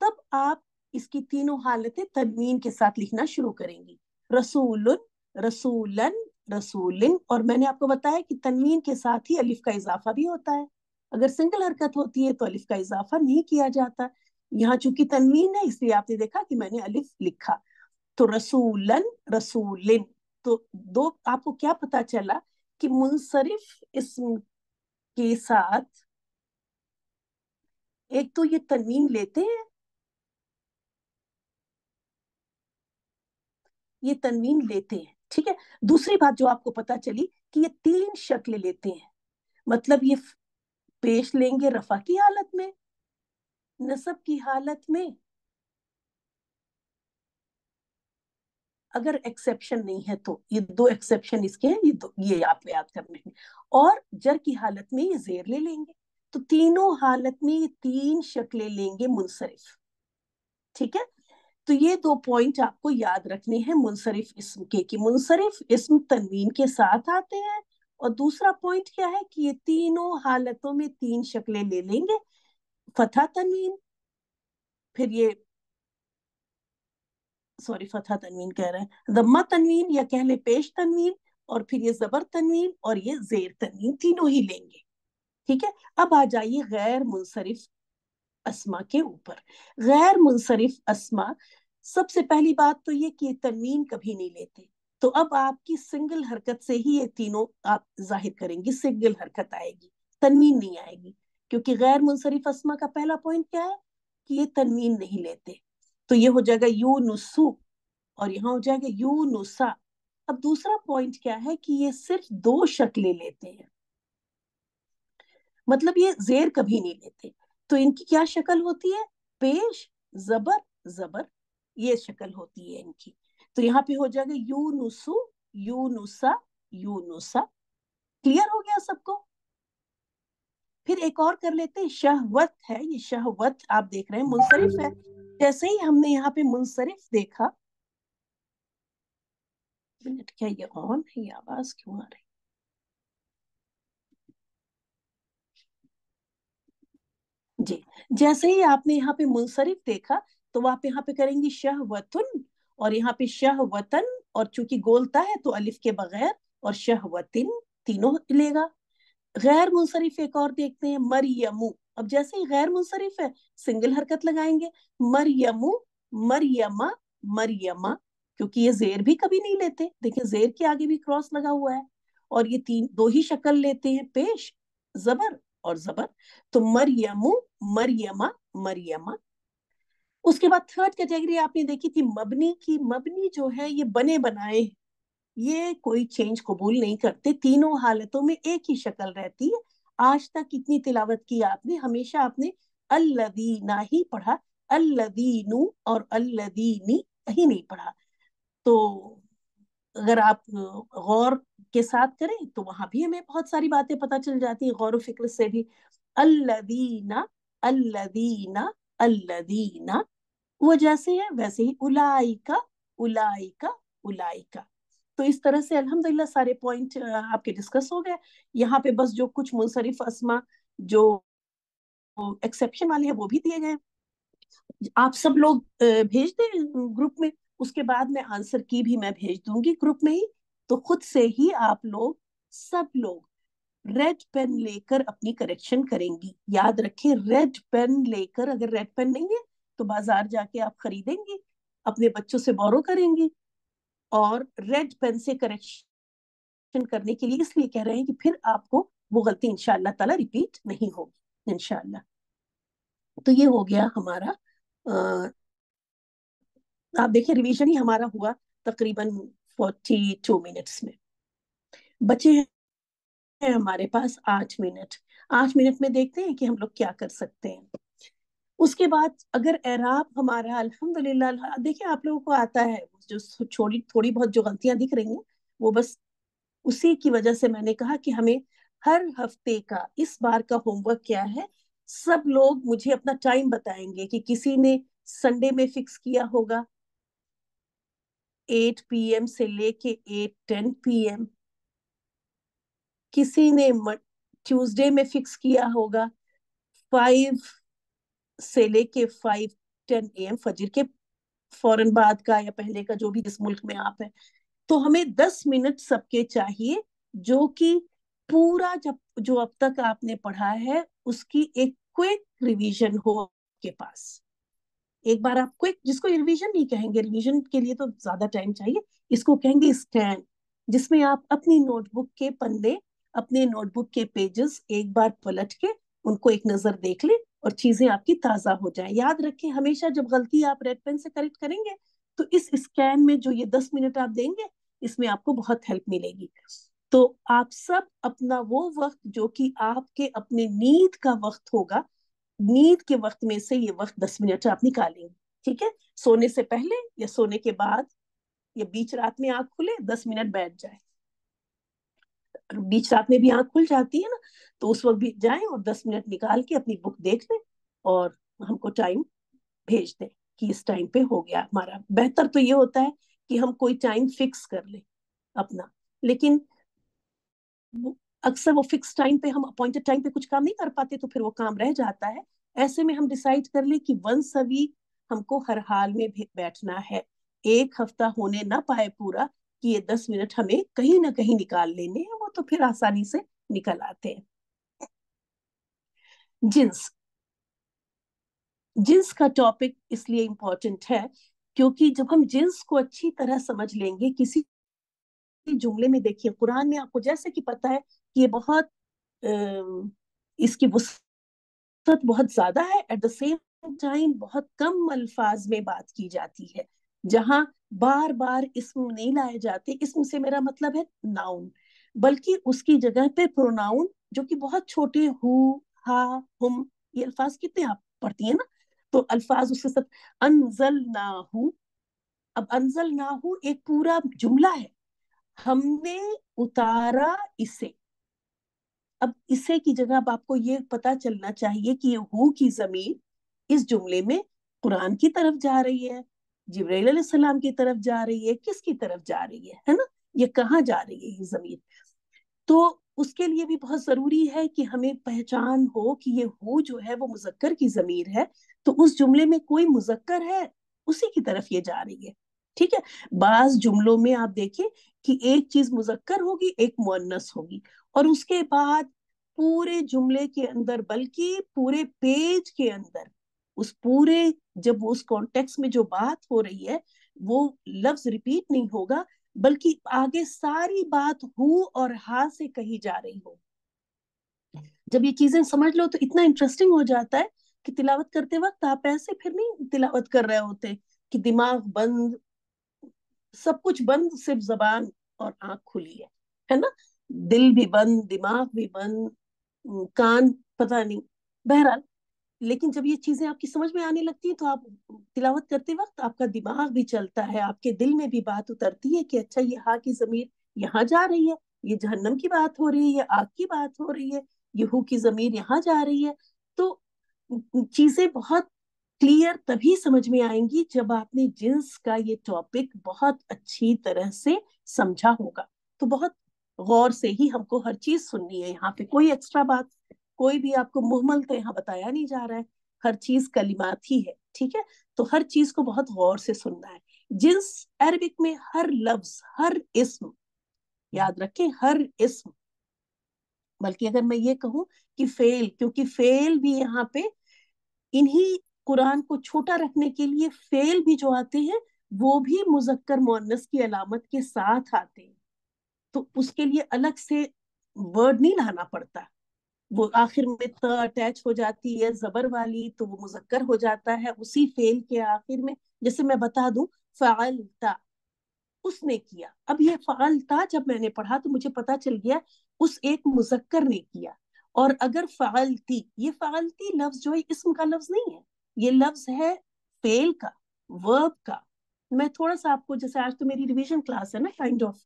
तब आप इसकी तीनों हालतें तनवीन के साथ लिखना शुरू करेंगी। रसूलुन, रसूलन, रसूलिन। और मैंने आपको बताया कि तनवीन के साथ ही अलिफ का इजाफा भी होता है। अगर सिंगल हरकत होती है तो अलिफ का इजाफा नहीं किया जाता। यहाँ चूंकि तनवीन है इसलिए आपने देखा कि मैंने अलिफ लिखा। तो रसूलन, रसूलिन। तो दो आपको क्या पता चला कि मुनसरिफ इस्म के साथ एक तो ये तनवीन लेते हैं, ये तनवीन लेते हैं, ठीक है। दूसरी बात जो आपको पता चली कि ये तीन शक्लें लेते हैं। मतलब ये पेश लेंगे रफा की हालत में, नसब की हालत में, अगर एक्सेप्शन नहीं है तो। ये दो एक्सेप्शन इसके हैं, ये आप याद करने हैं। और जर की हालत में ये जेर ले लेंगे। तो तीनों हालत में ये तीन शक्लें लेंगे मुनसरिफ, ठीक है। तो ये दो पॉइंट आपको याद रखने हैं मुनसरिफ इस्म के, कि मुनसरिफ इस्म तनवीन के साथ आते हैं। और दूसरा पॉइंट क्या है कि ये तीनों हालतों में तीन शक्लें ले लेंगे। फतहा तनवीन, फिर ये सॉरी फतहा तनवीन कह रहे हैं, दम्मा तनवीन या कह ले पेश तनवीन, और फिर ये जबर तनवीन और ये जेर तनवीन, तीनों ही लेंगे, ठीक है। अब आ जाइए गैर मुनसरिफ अस्मा के ऊपर। गैर मुनसरिफ अस्मा, सबसे पहली बात तो ये कि तनवीन कभी नहीं लेते। तो अब आपकी सिंगल हरकत से ही ये तीनों आप जाहिर करेंगे, सिंगल हरकत आएगी, तनवीन नहीं आएगी। क्योंकि गैर मुनसरिफ अस्मा का पहला पॉइंट क्या है कि ये तनवीन नहीं लेते। तो ये हो जाएगा यूनुसु, और यहाँ हो जाएगा यूनुसा। अब दूसरा पॉइंट क्या है कि ये सिर्फ दो शक्लें लेते हैं, मतलब ये जेर कभी नहीं लेते। तो इनकी क्या शक्ल होती है? पेश, जबर, जबर, ये शक्ल होती है इनकी। तो यहाँ पे हो जाएगा यूनुसु, यूनुसा, यूनुसा। क्लियर हो गया सबको? फिर एक और कर लेते हैं, शहवत है, ये शहवत आप देख रहे हैं मुनसरिफ है। जैसे ही हमने यहाँ पे मुनसरिफ देखा, मिनट क्या ये ऑन है, ये आवाज क्यों आ रही? जी, जैसे ही आपने यहाँ पे मुनसरिफ देखा तो आप यहाँ पे करेंगी शहवतुन, और यहाँ पे शहवतन, और चूंकि गोलता है तो अलिफ के बगैर, और शहवतिन तीनों लेगा। गैर मुनसरिफ एक और देखते हैं, मरियमु। अब जैसे ही गैर मुनसरिफ है सिंगल हरकत लगाएंगे, मरियमु, मरियमा, मरियमा। क्योंकि ये जेर भी कभी नहीं लेते, देखिए जेर के आगे भी क्रॉस लगा हुआ है। और ये तीन दो ही शक्ल लेते हैं, पेश, जबर और जबर। तो मरियमु, मरियमा, मरियमा। उसके बाद थर्ड कैटेगरी आपने देखी थी मबनी की। मबनी जो है ये बने बनाए, ये कोई चेंज कबूल नहीं करते, तीनों हालतों में एक ही शक्ल रहती है। आज तक कितनी तिलावत की आपने, हमेशा आपने अल्लदीना ही पढ़ा, अल्लदीनु और अल्लदीनी ही नहीं पढ़ा। तो अगर आप गौर के साथ करें तो वहां भी हमें बहुत सारी बातें पता चल जाती है, गौर फिक्र से भी। अल्लदीना, अल्लदीना, अल्लदीना, वो जैसे है वैसे ही। उलाइका, उलाइका, उलाइका। तो इस तरह से अल्हम्दुलिल्लाह सारे पॉइंट आपके डिस्कस हो गए। यहाँ पे बस जो कुछ मुनसरिफ अस्मा जो एक्सेप्शन वाले हैं वो भी दिए गए। आप सब लोग भेज दें ग्रुप में, उसके बाद मैं आंसर की भी मैं भेज दूंगी ग्रुप में ही। तो खुद से ही आप लोग सब लोग रेड पेन लेकर अपनी करेक्शन करेंगी। याद रखें, रेड पेन लेकर, अगर रेड पेन नहीं है तो बाजार जाके आप खरीदेंगी, अपने बच्चों से बोरो करेंगी, और रेड पेन से करेक्शन करने के लिए इसलिए कह रहे हैं कि फिर आपको वो गलती इंशाअल्लाह ताला रिपीट नहीं होगी इंशाअल्लाह। तो ये हो गया हमारा, आप देखिए रिवीजन ही हमारा हुआ तकरीबन 42 मिनट्स में। बचे हैं हमारे पास 8 मिनट। 8 मिनट में देखते हैं कि हम लोग क्या कर सकते हैं। उसके बाद अगर एराब हमारा अल्हम्दुलिल्लाह, देखिए आप लोगों को आता है, जो थोड़ी बहुत जो गलतियां दिख रही हैं वो बस उसी की वजह से मैंने कहा कि हमें हर हफ्ते का इस बार का होमवर्क क्या है, सब लोग मुझे अपना टाइम बताएंगे कि किसी ने संडे में फिक्स किया होगा 8 PM से लेके 8:10 PM, किसी ने ट्यूसडे में फिक्स किया होगा 5 से लेके 5:10 AM, फजर के फौरन बाद का या पहले का, जो भी जिस मुल्क में आप हैं। तो हमें 10 मिनट सबके चाहिए, जो कि पूरा जो अब तक आपने पढ़ा है उसकी एक क्विक रिवीजन हो आपके पास। एक बार आप क्विक, जिसको रिवीजन नहीं कहेंगे, रिवीजन के लिए तो ज्यादा टाइम चाहिए, इसको कहेंगे स्कैन, जिसमें आप अपनी नोटबुक के पन्ने, अपने नोटबुक के पेजेस एक बार पलट के उनको एक नजर देख ले और चीजें आपकी ताजा हो जाए। याद रखें हमेशा जब गलती आप रेड पेन से करेक्ट करेंगे तो इस स्कैन में जो ये 10 मिनट आप देंगे, इसमें आपको बहुत हेल्प मिलेगी। तो आप सब अपना वो वक्त जो कि आपके अपने नींद का वक्त होगा, नींद के वक्त में से ये वक्त 10 मिनट आप निकालेंगे, ठीक है? सोने से पहले या सोने के बाद या बीच रात में आंख खुले 10 मिनट बैठ जाए। बीच रात में भी आंख खुल जाती है ना, तो उस वक्त भी जाएं और 10 मिनट निकाल के अपनी बुक देख लें और हमको टाइम भेज दें कि इस टाइम पे हो गया हमारा। बेहतर तो ये होता है कि हम कोई टाइम फिक्स कर लें अपना, लेकिन अक्सर वो फिक्स टाइम पे, हम अपॉइंटेड टाइम पे कुछ काम नहीं कर पाते तो फिर वो काम रह जाता है। ऐसे में हम डिसाइड कर ले कि वंस अ वीक हमको हर हाल में बैठना है। एक हफ्ता होने ना पाए पूरा कि ये 10 मिनट हमें कहीं ना कहीं निकाल लेने हैं, वो तो फिर आसानी से निकल आते हैं। जिन्स, जिन्स का टॉपिक इसलिए इम्पोर्टेंट है क्योंकि जब हम जिन्स को अच्छी तरह समझ लेंगे, किसी जुमले में देखिए कुरान में आपको जैसे कि पता है कि ये बहुत इसकी वुसअत बहुत ज्यादा है, एट द सेम टाइम बहुत कम अल्फाज में बात की जाती है, जहां बार बार इस्म नहीं लाए जाते। इस्म से मेरा मतलब है नाउन, बल्कि उसकी जगह पे प्रोनाउन, जो कि बहुत छोटे, हु, हा, हुम, ये अल्फाज कितने आप पढ़ती है ना, तो अल्फाज उसके साथ अनजल नाहू। अब अनजल नाहू एक पूरा जुमला है, हमने उतारा इसे। अब इसे की जगह अब आपको ये पता चलना चाहिए कि ये हु की जमीर इस जुमले में कुरान की तरफ जा रही है, जिब्राइल अलैहिस्सलाम की तरफ जा रही है, किसकी तरफ जा रही है ना, ये कहाँ जा रही है ये जमीर। तो उसके लिए भी बहुत जरूरी है कि हमें पहचान हो कि ये हु जो है वो मुजक्कर की जमीर है, तो उस जुमले में कोई मुजक्कर है उसी की तरफ ये जा रही है, ठीक है? बाज जुमलों में आप देखिए कि एक चीज मुजक्कर होगी, एक मुअन्नस होगी, और उसके बाद पूरे जुमले के अंदर, बल्कि पूरे पेज के अंदर, उस पूरे, जब उस कॉन्टेक्स्ट में जो बात हो रही है वो लफ्ज रिपीट नहीं होगा, बल्कि आगे सारी बात हु और हा से कही जा रही हो। जब ये चीजें समझ लो तो इतना इंटरेस्टिंग हो जाता है कि तिलावत करते वक्त आप ऐसे फिर नहीं तिलावत कर रहे होते कि दिमाग बंद, सब कुछ बंद, सिर्फ जबान और आंख खुली है ना, दिल भी बंद, दिमाग भी बंद, कान पता नहीं, बहरहाल। लेकिन जब ये चीजें आपकी समझ में आने लगती है तो आप तिलावत करते वक्त आपका दिमाग भी चलता है, आपके दिल में भी बात उतरती है कि अच्छा ये हा की जमीर यहाँ जा रही है, ये जहन्नम की बात हो रही है, ये आग की बात हो रही है, ये हु की जमीर यहाँ जा रही है। तो चीजें बहुत क्लियर तभी समझ में आएंगी जब आपने जिन्स का ये टॉपिक बहुत अच्छी तरह से समझा होगा। तो बहुत गौर से ही हमको हर चीज सुननी है, यहाँ पे कोई एक्स्ट्रा बात, कोई भी आपको मुहमल तो यहाँ बताया नहीं जा रहा है, हर चीज कलिमात ही है, ठीक है? तो हर चीज को बहुत गौर से सुनना है। जिन्स अरबिक में हर लफ्ज, हर इस्म, याद रखें हर इस्म, बल्कि अगर मैं ये कहूं कि फेल, क्योंकि फेल भी यहाँ पे इन्हीं قرآن کو چھوٹا رکھنے کے لیے فعل بھی جو آتے ہیں وہ بھی مذکر مؤنث کی علامت کے ساتھ آتے ہیں، تو اس کے لیے الگ سے ورڈ نہیں لانا پڑتا، وہ آخر میں تا اٹیچ ہو جاتی ہے زبر والی تو وہ مذکر ہو جاتا ہے اسی فعل کے آخر میں. جیسے میں بتا دوں فعلتا، اس نے کیا. اب یہ فعلتا جب میں نے پڑھا تو مجھے پتا چل گیا اس ایک مذکر نے کیا. اور اگر فعلتی، یہ فعلتی لفظ جو ہے اسم کا لفظ نہیں ہے، یہ لفظ ہے فعل کا، ورب کا. میں تھوڑا سا آپ کو، جیسے آج تو میری ریویژن کلاس ہے نا، کائنڈ آف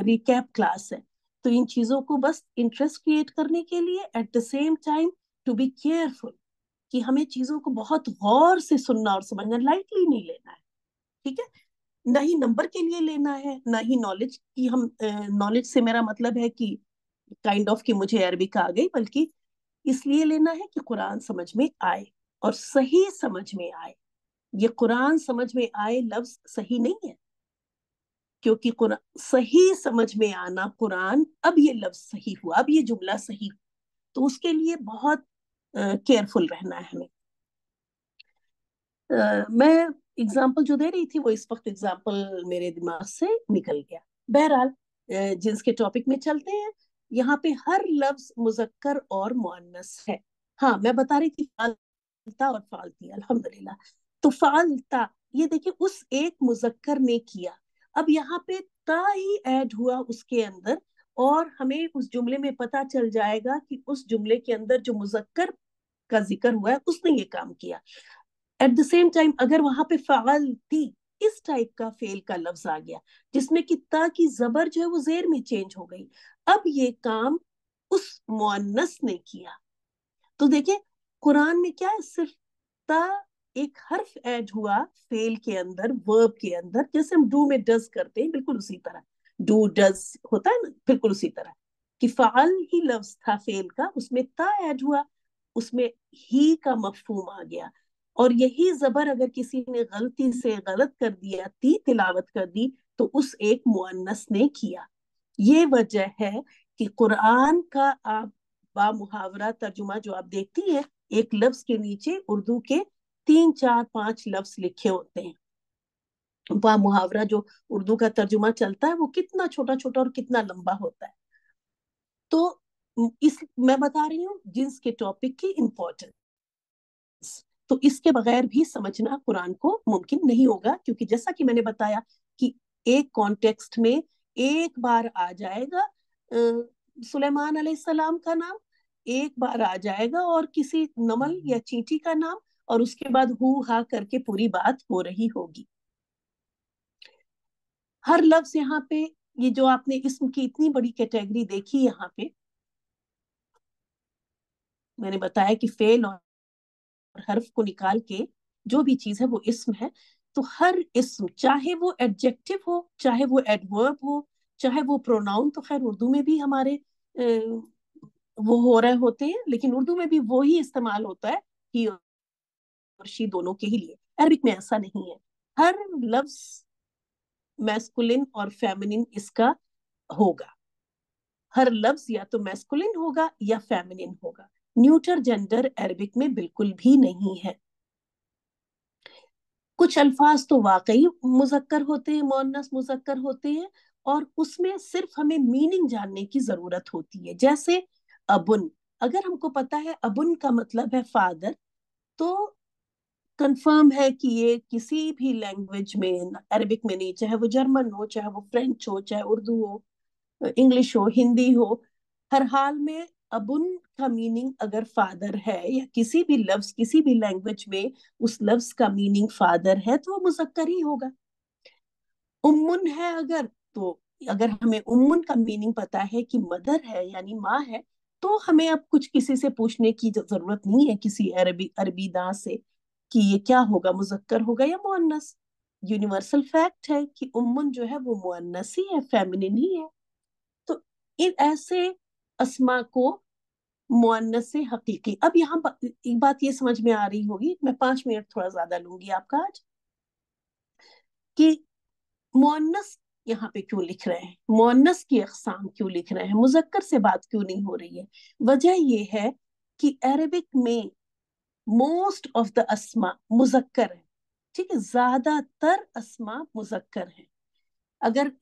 ریکیپ کلاس ہے، تو ان چیزوں کو بس انٹرسٹ کریٹ کرنے کے لیے، at the same time to be careful, کہ ہمیں چیزوں کو بہت غور سے سننا اور سمجھنا، لائٹلی نہیں لینا ہے. ٹھیک ہے، نہ ہی نمبر کے لیے لینا ہے، نہ ہی نالج کی. ہم نالج سے میرا مطلب ہے کہ کائنڈ آف کہ مجھے عربک آ گئی، بلکہ اس لیے لینا ہے کہ قرآن سمجھ میں آئے اور صحیح سمجھ میں آئے. یہ قرآن سمجھ میں آئے لفظ صحیح نہیں ہے، کیونکہ قرآن صحیح سمجھ میں آنا قرآن، اب یہ لفظ صحیح ہوا، اب یہ جملہ صحیح ہوا، تو اس کے لیے بہت کیئرفل رہنا ہے ہمیں. میں اگزامپل جو دے رہی تھی وہ اس وقت اگزامپل میرے دماغ سے نکل گیا. بہرحال جنس کے ٹاپک میں چلتے ہیں. یہاں پہ ہر لفظ مذکر اور مؤنث ہے. ہاں میں بتا رہی تھی فعلتا اور فعلتی، الحمدللہ. تو فعلتا، یہ دیکھیں اس ایک مذکر نے کیا. اب یہاں پہ تا ہی ایڈ ہوا اس کے اندر، اور ہمیں اس جملے میں پتا چل جائے گا کہ اس جملے کے اندر جو مذکر کا ذکر ہوا ہے اس نے یہ کام کیا. ایٹ دا سیم ٹائم اگر وہاں پہ فعلتی اس ٹائپ کا فعل کا لفظ آ گیا جس میں کہ تا کی زبر جو ہے وہ زیر میں چینج ہو گئی، اب یہ کام اس مؤنث نے کیا. تو دیکھیں قرآن میں کیا ہے، صرف تا ایک حرف ایڈ ہوا فعل کے اندر، ورب کے اندر، جیسے ہم ڈو میں ڈز کرتے ہیں، بالکل اسی طرح ڈو ڈز ہوتا ہے نا، بالکل اسی طرح کہ فعل ہی لفظ تھا فعل کا، اس میں تا ایڈ ہوا، اس میں ہی کا مفہوم آ گیا. اور یہی زبر اگر کسی نے غلطی سے غلط کر دیا، تی تلاوت کر دی، تو اس ایک مؤنث نے کیا. یہ وجہ ہے کہ قرآن کا آپ با محاورہ ترجمہ جو آپ دیکھتی ہیں، ایک لفظ کے نیچے اردو کے 3 4 5 لفظ لکھے ہوتے ہیں. با محاورہ جو اردو کا ترجمہ چلتا ہے وہ کتنا چھوٹا چھوٹا اور کتنا لمبا ہوتا ہے. تو میں بتا رہی ہوں جنس کے ٹاپک کی امپورٹنس. تو اس کے بغیر بھی سمجھنا قرآن کو ممکن نہیں ہوگا، کیونکہ جیسا کہ میں نے بتایا کہ ایک کانٹیکسٹ میں ایک بار آ جائے گا سلیمان علیہ السلام کا نام، ایک بار آ جائے گا اور کسی نمل یا چینٹی کا نام، اور اس کے بعد ہو ہا کر کے پوری بات ہو رہی ہوگی. ہر لفظ یہاں پہ، یہ جو آپ نے اسم کی اتنی بڑی کیٹیگری دیکھی یہاں پہ، میں نے بتایا کہ فعل اور حرف کو نکال کے جو بھی چیز ہے وہ اسم ہے. تو ہر اسم، چاہے وہ ایڈجیکٹو ہو، چاہے وہ ایڈورب ہو، چاہے وہ پروناؤن، تو خیر اردو میں بھی ہمارے وہ ہو رہے ہوتے ہیں، لیکن اردو میں بھی وہی استعمال ہوتا ہے ہی اور شی دونوں کے ہی لیے. عربک میں ایسا نہیں ہے. ہر لفظ میسکولن اور فیمنن اس کا ہوگا. ہر لفظ یا تو میسکولن ہوگا یا فیمنن ہوگا. نیوٹر جینڈر عربک میں بالکل بھی نہیں ہے. کچھ الفاظ تو واقعی مذکر ہوتے ہیں، مؤنث مذکر ہوتے ہیں، اور اس میں صرف ہمیں میننگ جاننے کی ضرورت ہوتی ہے. جیسے ابن، اگر ہم کو پتا ہے ابن کا مطلب ہے فادر، تو کنفرم ہے کہ یہ کسی بھی لینگویج میں، عربک میں نہیں، چاہے وہ جرمن ہو، چاہے وہ فرینچ ہو، چاہے اردو ہو، انگلش ہو، ہندی ہو، ہر حال میں ابن کا میننگ اگر فادر ہے، یا کسی بھی لفظ کسی بھی لینگویج میں اس لفظ کا میننگ فادر ہے، تو وہ مذکر ہی ہوگا. امن ہے اگر، تو اگر ہمیں امن کا میننگ پتا ہے کہ مدر ہے یعنی ماں ہے، تو ہمیں اب کچھ کسی سے پوچھنے کی ضرورت نہیں ہے، کسی عربی داں سے، کہ یہ کیا ہوگا، مذکر ہوگا یا مؤنث. یونیورسل فیکٹ ہے کہ امن جو ہے وہ مؤنث ہی ہے، فیمنن ہی ہے. تو ان ایسے اسما کو مؤنث حقیقی. اب یہاں ایک بات یہ سمجھ میں آ رہی ہوگی، میں 5 منٹ تھوڑا زیادہ لوں گی آپ کا آج، کہ مؤنث یہاں پہ کیوں لکھ رہے ہیں، مؤنث کی اقسام کیوں لکھ رہے ہیں، مذکر سے بات کیوں نہیں ہو رہی ہے. وجہ یہ ہے کہ عربک میں मोस्ट ऑफ द अस्मा मुजक्कर है, ठीक है, ज्यादातर अस्मा मुजक्कर है। अगर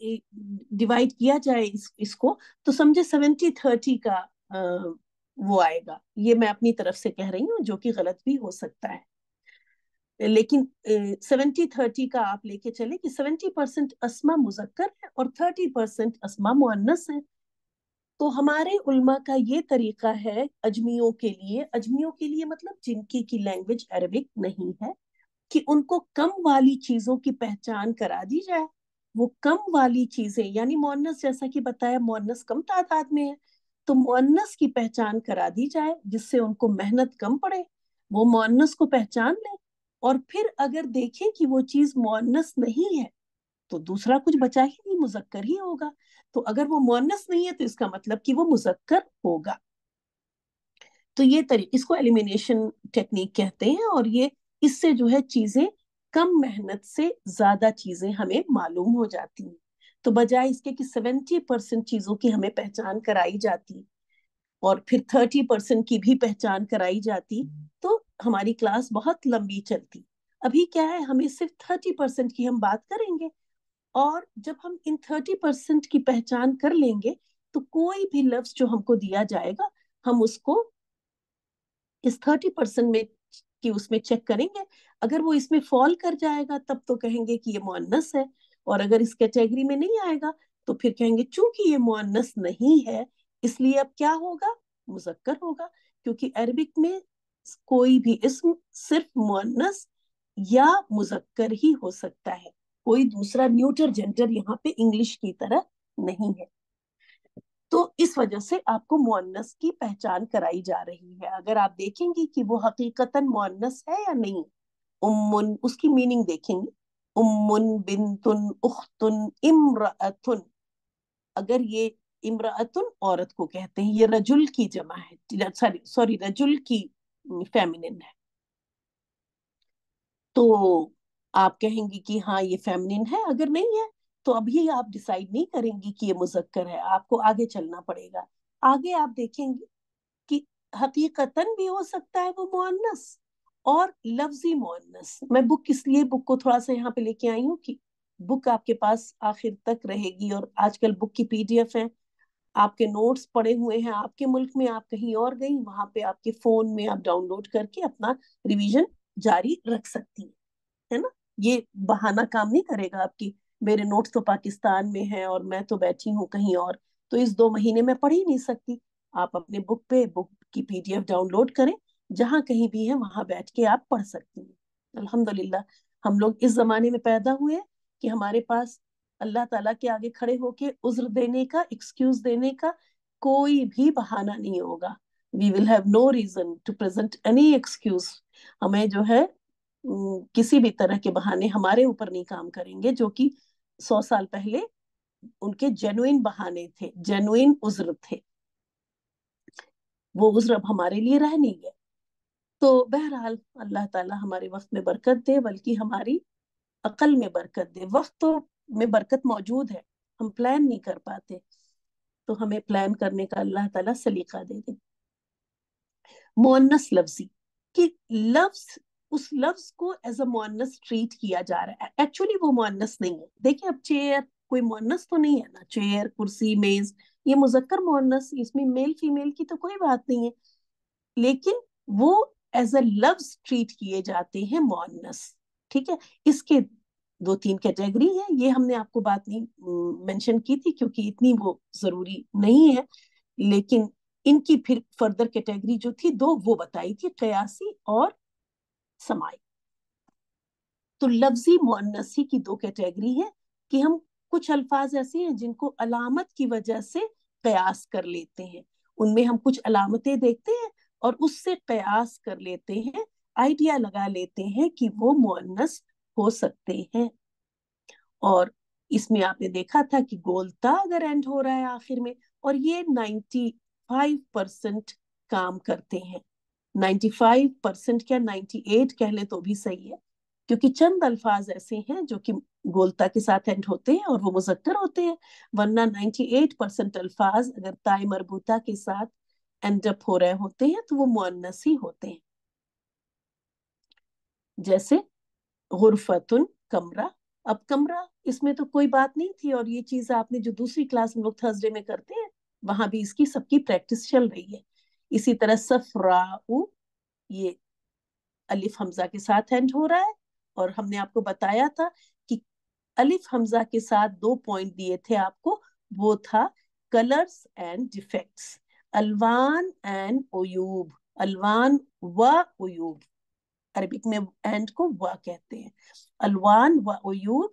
डिवाइड किया जाए इसको तो समझे 70-30 का वो आएगा। ये मैं अपनी तरफ से कह रही हूँ, जो कि गलत भी हो सकता है, लेकिन 70-30 का आप लेके चले कि 70% अस्मा मुजक्कर है और 30% अस्मा मुअन्नस है। तो हमारे उल्मा का ये तरीका है अजमियों के लिए मतलब जिनकी की लैंग्वेज अरबिक नहीं है, कि उनको कम वाली चीजों की पहचान करा दी जाए। वो कम वाली चीजें यानी मुअन्नस, जैसा कि बताया मुअन्नस कम तादाद में है, तो मुअन्नस की पहचान करा दी जाए जिससे उनको मेहनत कम पड़े, वो मुअन्नस को पहचान लें। और फिर अगर देखें कि वो चीज मुअन्नस नहीं है तो दूसरा कुछ बचा ही नहीं, मुजक्कर ही होगा। तो अगर वो मुअन्नस नहीं है तो इसका मतलब कि वो मुजक्कर होगा। तो ये इसको एलिमिनेशन टेक्निक कहते हैं, और ये इससे जो है चीजें कम मेहनत से ज्यादा चीजें हमें मालूम हो जाती हैं। तो बजाय इसके कि 70% चीजों की हमें पहचान कराई जाती और फिर 30% की भी पहचान कराई जाती तो हमारी क्लास बहुत लंबी चलती। अभी क्या है, हमें सिर्फ 30% की हम बात करेंगे, और जब हम इन 30% की पहचान कर लेंगे तो कोई भी लफ्ज जो हमको दिया जाएगा हम उसको इस 30% में कि उसमें चेक करेंगे। अगर वो इसमें फॉल कर जाएगा तब तो कहेंगे कि ये मुअन्नस है, और अगर इस कैटेगरी में नहीं आएगा तो फिर कहेंगे चूंकि ये मुअन्नस नहीं है इसलिए अब क्या होगा, मुजक्कर होगा। क्योंकि अरबिक में कोई भी इस्म सिर्फ मुअन्नस या मुजक्कर ही हो सकता है, कोई दूसरा न्यूटर जेंडर यहाँ पे इंग्लिश की तरह नहीं है। तो इस वजह से आपको मुअन्नस की पहचान कराई जा रही है। अगर आप देखेंगे कि वो हकीकतन मुअन्नस है या नहीं, उम्मुन उसकी मीनिंग देखेंगे, उम्मुन बिन्तुन उख्तुन इम्राअतुन, अगर ये इम्राअतुन औरत को कहते हैं, ये रजुल की जमा है, सॉरी रजुल की फेमिनिन है, तो आप कहेंगे कि हाँ ये फेमिनिन है। अगर नहीं है तो अभी आप डिसाइड नहीं करेंगे कि ये मुजक्कर है, आपको आगे चलना पड़ेगा। आगे आप देखेंगे कि हकीकतन भी हो सकता है वो मुअन्नस और लफ्जी मुअन्नस। मैं बुक इसलिए बुक को थोड़ा सा यहाँ पे लेके आई हूँ कि बुक आपके पास आखिर तक रहेगी, और आजकल बुक की पीडीएफ है, आपके नोट्स पड़े हुए हैं आपके मुल्क में, आप कहीं और गई वहां पे आपके फोन में आप डाउनलोड करके अपना रिवीजन जारी रख सकती हैं, है ना। ये बहाना काम नहीं करेगा आपकी, मेरे नोट्स तो पाकिस्तान में हैं और मैं तो बैठी हूँ कहीं और, तो इस 2 महीने में पढ़ ही नहीं सकती। आप अपने बुक पे बुक की पीडीएफ डाउनलोड करें, जहां कहीं भी है वहां बैठ के आप पढ़ सकती हैं। अल्हम्दुलिल्लाह हम लोग इस जमाने में पैदा हुए कि हमारे पास अल्लाह ताला के आगे खड़े होके उज्र देने का, एक्सक्यूज देने का कोई भी बहाना नहीं होगा। We will have no reason to present any excuse. हमें जो है किसी भी तरह के बहाने हमारे ऊपर नहीं काम करेंगे, जो कि 100 साल पहले उनके जेनुइन बहाने थे, जेनुइन उज्र थे। वो उज्र अब हमारे लिए रह नहीं गए। तो बहरहाल अल्लाह ताला हमारे वक्त में बरकत दे, बल्कि हमारी अकल में बरकत दे। वक्त तो में बरकत मौजूद है, हम प्लान नहीं कर पाते, तो हमें प्लान करने का अल्लाह ताला सलीका दे दे। मुअन्नस लफ्जी कि लफ्ज, उस लफ्ज को एज अ मुअन्नस ट्रीट किया जा रहा है, एक्चुअली वो मुअन्नस नहीं है। देखिए अब चेयर कोई मुअन्नस तो नहीं है ना, चेयर कुर्सी मेज ये मुजक्कर मुअन्नस, इसमें मेल फीमेल की तो कोई बात नहीं है, लेकिन वो एज अ लफ्ज ट्रीट किए जाते हैं मुअन्नस। ठीक है, इसके 2-3 कैटेगरी है, ये हमने आपको बात नहीं मेंशन की थी क्योंकि इतनी वो जरूरी नहीं है, लेकिन इनकी फिर फर्दर कैटेगरी जो थी 2 वो बताई थी, कयासी और समाई। तो लफ्जी मुअन्नसी की 2 कैटेगरी है कि हम कुछ अल्फाज ऐसे हैं जिनको अलामत की वजह से कयास कर लेते हैं, उनमें हम कुछ अलामतें देखते हैं और उससे कयास कर लेते हैं, आइडिया लगा लेते हैं कि वो मुअन्नस हो सकते हैं। और इसमें आपने देखा था कि गोलता अगर एंड हो रहा है आखिर में, और ये 95% काम करते हैं। 95% क्या 98 कह ले तो भी सही है, क्योंकि चंद अल्फाज ऐसे हैं जो कि गोलता के साथ एंड होते हैं और वो मुजक्कर होते हैं, वरना 98% अल्फाज अगर ताई मरबूता के साथ एंड अप हो रहे होते हैं तो वो मुअन्नस ही होते हैं। जैसे गुरफतुन कमरा, अब कमरा इसमें तो कोई बात नहीं थी, और ये चीज आपने जो दूसरी क्लास में लोग थर्सडे में करते हैं वहां भी इसकी सबकी प्रैक्टिस चल रही है। इसी तरह सफराउ, ये अलिफ हमजा के साथ एंड हो रहा है, और हमने आपको बताया था कि अलिफ हमजा के साथ 2 पॉइंट दिए थे आपको, वो था कलर्स एंड डिफेक्ट्स, अलवान एंड उयूब, अलवान व उयूब, अरबिक में एंड को व कहते हैं, अलवान व उयूब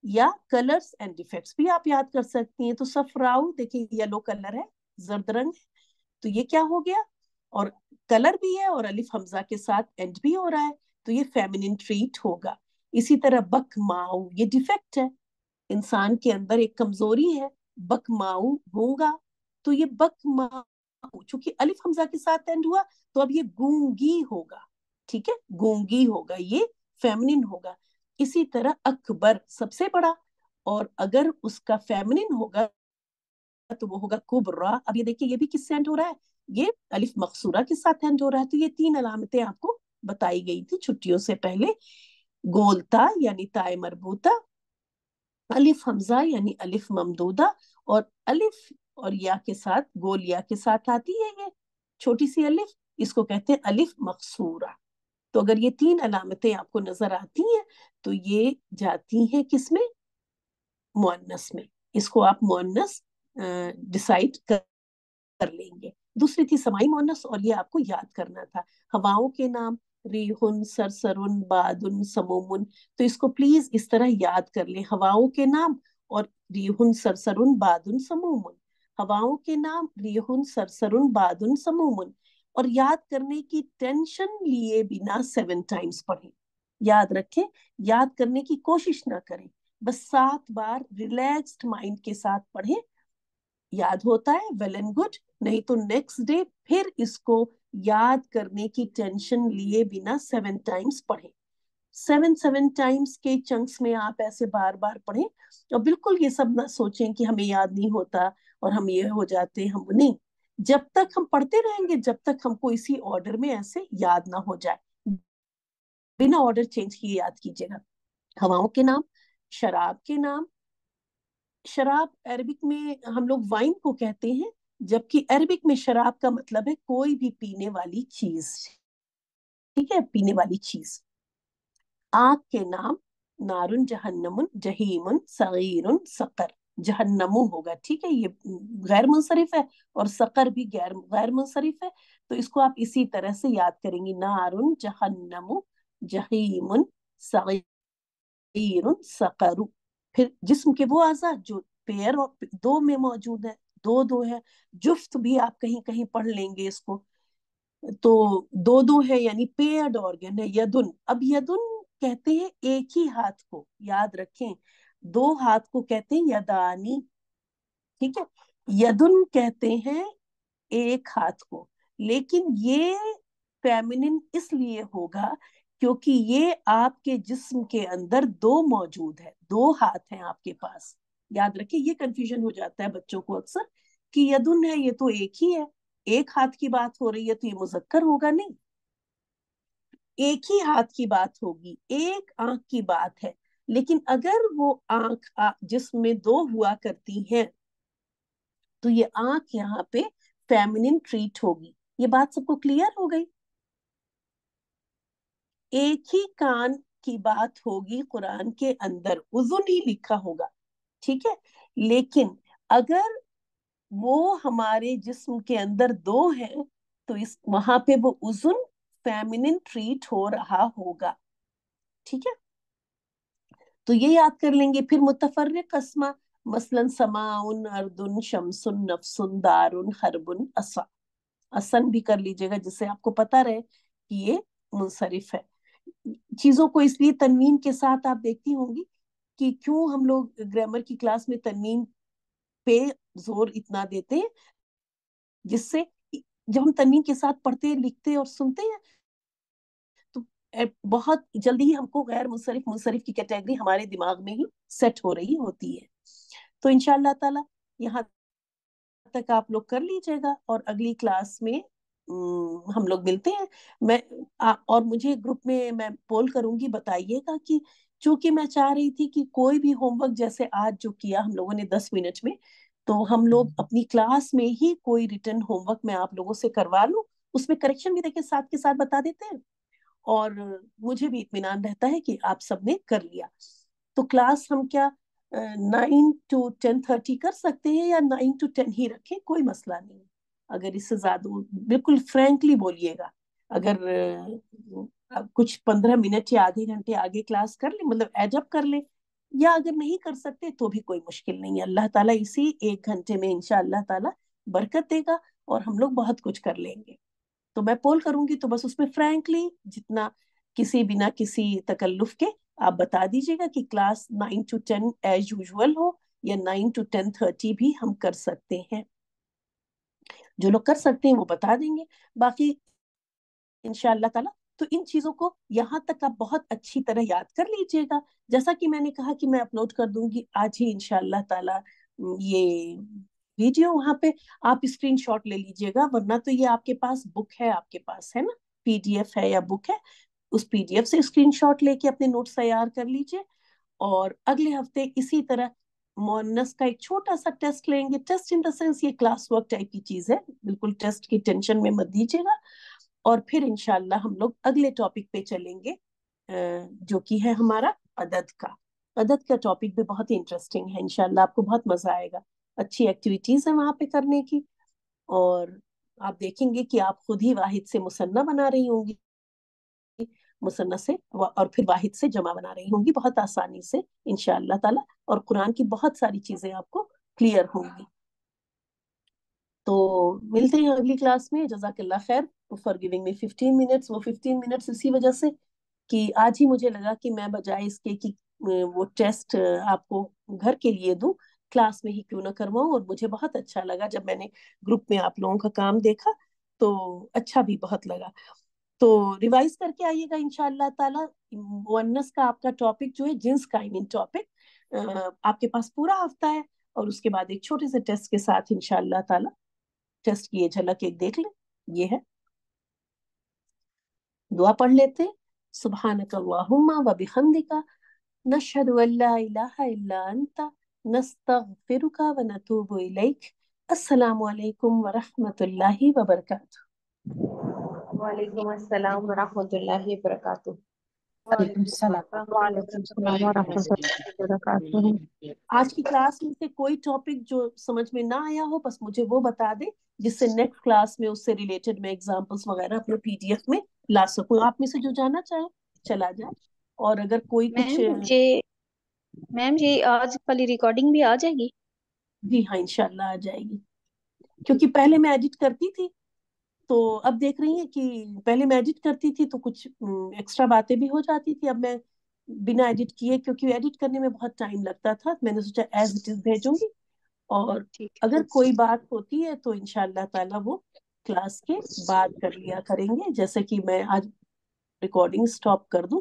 या कलर्स एंड डिफेक्ट्स भी आप याद कर सकती हैं। तो सफराउ देखिए येलो कलर है, जर्द रंग है, तो ये क्या हो गया, और कलर भी है और अलिफ हमजा के साथ एंड भी हो रहा है, तो ये फेमिनिन ट्रीट होगा। इसी तरह बकमाऊ, ये डिफेक्ट है, इंसान के अंदर एक कमजोरी है, बकमाऊ गूंगा, तो ये बकमाऊ चूंकि अलिफ हमजा के साथ एंड हुआ तो अब ये गूंगी होगा, ठीक है, गूंगी होगा, ये फेमिनिन होगा। इसी तरह अकबर सबसे बड़ा, और अगर उसका फेमिनिन होगा तो वो होगा कुबरा। अब ये देखिए ये भी किससे एंड हो रहा है, ये अलिफ मकसूरा के साथ एंड हो रहा है। तो ये 3 अलामतें आपको बताई गई थी छुट्टियों से पहले, गोलता यानी ताए मरबूता, अलिफ हमजा यानी अलिफ ममदूदा, और अलिफ और या के साथ, गोल या के साथ आती है ये छोटी सी अलिफ, इसको कहते हैं अलिफ मकसूरा। तो अगर ये 3 अलामतें आपको नजर आती हैं तो ये जाती हैं किसमें, मुअन्नस में, इसको आप मुअन्नस डिसाइड कर लेंगे। दूसरी थी समाई मुअन्नस, और ये आपको याद करना था, हवाओं के नाम रिहुन, सरसरुन, बादुन, समूमुन, तो इसको प्लीज इस तरह याद कर लें, हवाओं के नाम और रिहुन, सरसरुन, बादुन, समूमुन, हवाओं के नाम रिहुन, सरसरुन, बादुन, समूमुन, और याद करने की टेंशन लिए बिना 7 टाइम्स पढ़ें, याद रखें, याद करने की कोशिश ना करें, बस 7 बार रिलैक्स्ड माइंड के साथ पढ़ें, याद होता है वेल एंड गुड, नहीं तो नेक्स्ट डे फिर इसको याद करने की टेंशन लिए बिना 7 टाइम्स पढ़ें। 7 टाइम्स के चंक्स में आप ऐसे बार बार पढ़ें, और बिल्कुल ये सब ना सोचें कि हमें याद नहीं होता और हम ये हो जाते, हम नहीं, जब तक हम पढ़ते रहेंगे जब तक हमको इसी ऑर्डर में ऐसे याद ना हो जाए, बिना ऑर्डर चेंज किए याद कीजिएगा। हवाओं के नाम, शराब के नाम, शराब अरबिक में हम लोग वाइन को कहते हैं, जबकि अरबिक में शराब का मतलब है कोई भी पीने वाली चीज, ठीक है, पीने वाली चीज। आग के नाम, नारुन, जहन्नमुन, जहीमुन, सगीरुन, सकर, जहन्नमु होगा, ठीक है, ये गैर मुंसरिफ है, और सकर भी गैर मुंसरिफ है, तो इसको आप इसी तरह से याद करेंगी, नारुन, जहन्नमु, जहीमुन, सगीरुन, सकरु। फिर जिस्म के वो आज़ा जो पेयर और 2 में मौजूद है, 2 है, जुफ्त भी आप कहीं कहीं पढ़ लेंगे इसको, तो 2 है यानी पेयर्ड ऑर्गन है, यदुन। अब यदुन कहते हैं एक ही हाथ को, याद रखें, 2 हाथ को कहते हैं यदानी, ठीक है, यदुन कहते हैं एक हाथ को, लेकिन ये फेमिनिन इसलिए होगा क्योंकि ये आपके जिस्म के अंदर 2 मौजूद है, 2 हाथ हैं आपके पास, याद रखिए, ये कंफ्यूजन हो जाता है बच्चों को अक्सर कि यदुन है ये तो एक ही है, एक हाथ की बात हो रही है तो ये मुजक्कर होगा, नहीं, एक ही हाथ की बात होगी, एक आंख की बात है, लेकिन अगर वो आंख जिसमें 2 हुआ करती हैं तो ये आंख यहाँ पे फेमिनिन ट्रीट होगी। ये बात सबको क्लियर हो गई? एक ही कान की बात होगी, कुरान के अंदर उजुन ही लिखा होगा, ठीक है, लेकिन अगर वो हमारे जिस्म के अंदर 2 हैं तो इस वहां पे वो उजुन फेमिनिन ट्रीट हो रहा होगा, ठीक है, तो ये याद कर लेंगे। फिर मुतफर्रिक अस्मा, मसलन समाउन, अर्दुन, शमसुन, नफसुन, दारुन, हरबुन, असा, असन भी कर लीजिएगा जिससे आपको पता रहे कि ये मुनसरिफ है। चीजों को इसलिए तनवीन के साथ आप देखती होंगी कि क्यों हम लोग ग्रामर की क्लास में तनवीन पे जोर इतना देते हैं, जिससे जब हम तनवीन के साथ पढ़ते, लिखते और सुनते हैं तो बहुत जल्दी ही हमको गैर मुनसरिफ मुनसरिफ की कैटेगरी हमारे दिमाग में ही सेट हो रही होती है। तो इंशाअल्लाह ताला यहाँ तक आप लोग कर लीजिएगा, और अगली क्लास में हम लोग मिलते हैं. मैं और मुझे ग्रुप में मैं पोल करूंगी, बताइएगा कि चूंकि मैं चाह रही थी कि कोई भी होमवर्क जैसे आज जो किया हम लोगों ने 10 मिनट में, तो हम लोग अपनी क्लास में ही कोई रिटर्न होमवर्क मैं आप लोगों से करवा लूं. उसमें करेक्शन भी देखिए साथ के साथ बता देते हैं, और मुझे भी इत्मीनान रहता है कि आप सबने कर लिया. तो क्लास हम क्या 9 to 10:30 कर सकते हैं, या 9 to 10 ही रखें, कोई मसला नहीं. अगर इससे ज्यादा, बिल्कुल फ्रैंकली बोलिएगा, अगर कुछ 15 मिनट या आधे घंटे आगे क्लास कर ले, मतलब एडअप कर ले, या अगर नहीं कर सकते तो भी कोई मुश्किल नहीं है. अल्लाह ताला इसी 1 घंटे में इंशाअल्लाह ताला बरकत देगा और हम लोग बहुत कुछ कर लेंगे. तो मैं पोल करूंगी, तो बस उसमें फ्रैंकली जितना, किसी बिना किसी तकल्लुफ के आप बता दीजिएगा कि क्लास 9 to 10 एज यूजुअल हो, या 9 to 10:30 भी हम कर सकते हैं. जो लोग कर सकते हैं वो बता देंगे, बाकी इंशाअल्लाह ताला. तो इन चीजों को यहाँ तक आप बहुत अच्छी तरह याद कर लीजिएगा. जैसा कि मैंने कहा कि मैं अपलोड कर दूंगी आज ही इंशाअल्लाह ताला ये वीडियो. वहां पे आप स्क्रीनशॉट ले लीजिएगा, वरना तो ये आपके पास बुक है, आपके पास है ना, पीडीएफ है या बुक है, उस पीडीएफ से स्क्रीनशॉट लेके अपने नोट्स तैयार कर लीजिए. और अगले हफ्ते इसी तरह मोनस का एक छोटा सा टेस्ट लेंगे. टेस्ट इन द सेंस ये क्लास वर्क टाइप की चीज है, बिल्कुल टेस्ट की टेंशन में मत दीजिएगा. और फिर इंशाल्लाह हम लोग अगले टॉपिक पे चलेंगे, जो कि है हमारा अदद का. अदद का टॉपिक भी बहुत ही इंटरेस्टिंग है, इंशाल्लाह आपको बहुत मजा आएगा. अच्छी एक्टिविटीज है वहां पे करने की, और आप देखेंगे कि आप खुद ही वाहिद से मुसन्ना बना रही होंगी, मुसन्ना से और फिर वाहिद से जमा बना रही होंगी बहुत आसानी से इंशाअल्लाह ताला. और कुरान की बहुत सारी चीजें आपको क्लियर होंगी. तो मिलते हैं अगली क्लास में. जज़ाकल्लाह खैर फॉर गिविंग मी 15 मिनट्स. वो 15 मिनट्स इसी वजह से कि आज ही मुझे लगा कि मैं बजाय इसके कि वो टेस्ट आपको घर के लिए दूं, क्लास में ही क्यों ना करवाऊं. और मुझे बहुत अच्छा लगा जब मैंने ग्रुप में आप लोगों का काम देखा, तो अच्छा भी बहुत लगा. तो रिवाइज करके आइएगा इंशाअल्लाह ताला. मुअन्नस का आपका टॉपिक जो है जिन्स का आई मीन टॉपिक, आपके पास पूरा हफ्ता है, और उसके बाद एक छोटे से टेस्ट के साथ इंशाअल्लाह ताला. टेस्ट की ये झलक एक देख ले, ये है. दुआ पढ़ लेते हैं. सुब्हानक अल्लाहुम्मा व बिहम्दिका नशहदु अल्ला इलाहा इल्ला अंता नस्तगफिरुका व नतूबु इलैक. अस्सलामु अलैकुम व रहमतुल्लाहि व बरकातुहू. वालेकुम अस्सलाम व रहमतुल्लाहि व बरकातुहू. वालेकुम सलाम. वालेकुम सलाम व रहमतुल्लाहि व बरकातुहू. आज की क्लास में से कोई टॉपिक जो समझ में ना आया हो, बस मुझे वो बता दे, जिससे नेक्स्ट क्लास में उससे रिलेटेड मैं एग्जांपल्स वगैरह अपने पीडीएफ में ला सकूं. आप में से जो जाना चाहे चला जाए. और अगर कोई कुछ, मैम ये आज वाली रिकॉर्डिंग भी आ जाएगी? जी हाँ इंशाल्लाह आ जाएगी. क्योंकि पहले मैं एडिट करती थी, तो अब देख रही हैं कि पहले मैं एडिट करती थी तो कुछ एक्स्ट्रा बातें भी हो जाती थी. अब मैं बिना एडिट किए, क्योंकि एडिट करने में बहुत टाइम लगता था, मैंने सोचा एज इट इज भेजूंगी. और ठीक अगर कोई बात होती है तो इंशाअल्लाह ताला वो क्लास के बाद कर लिया करेंगे. जैसे कि मैं आज रिकॉर्डिंग स्टॉप कर दूं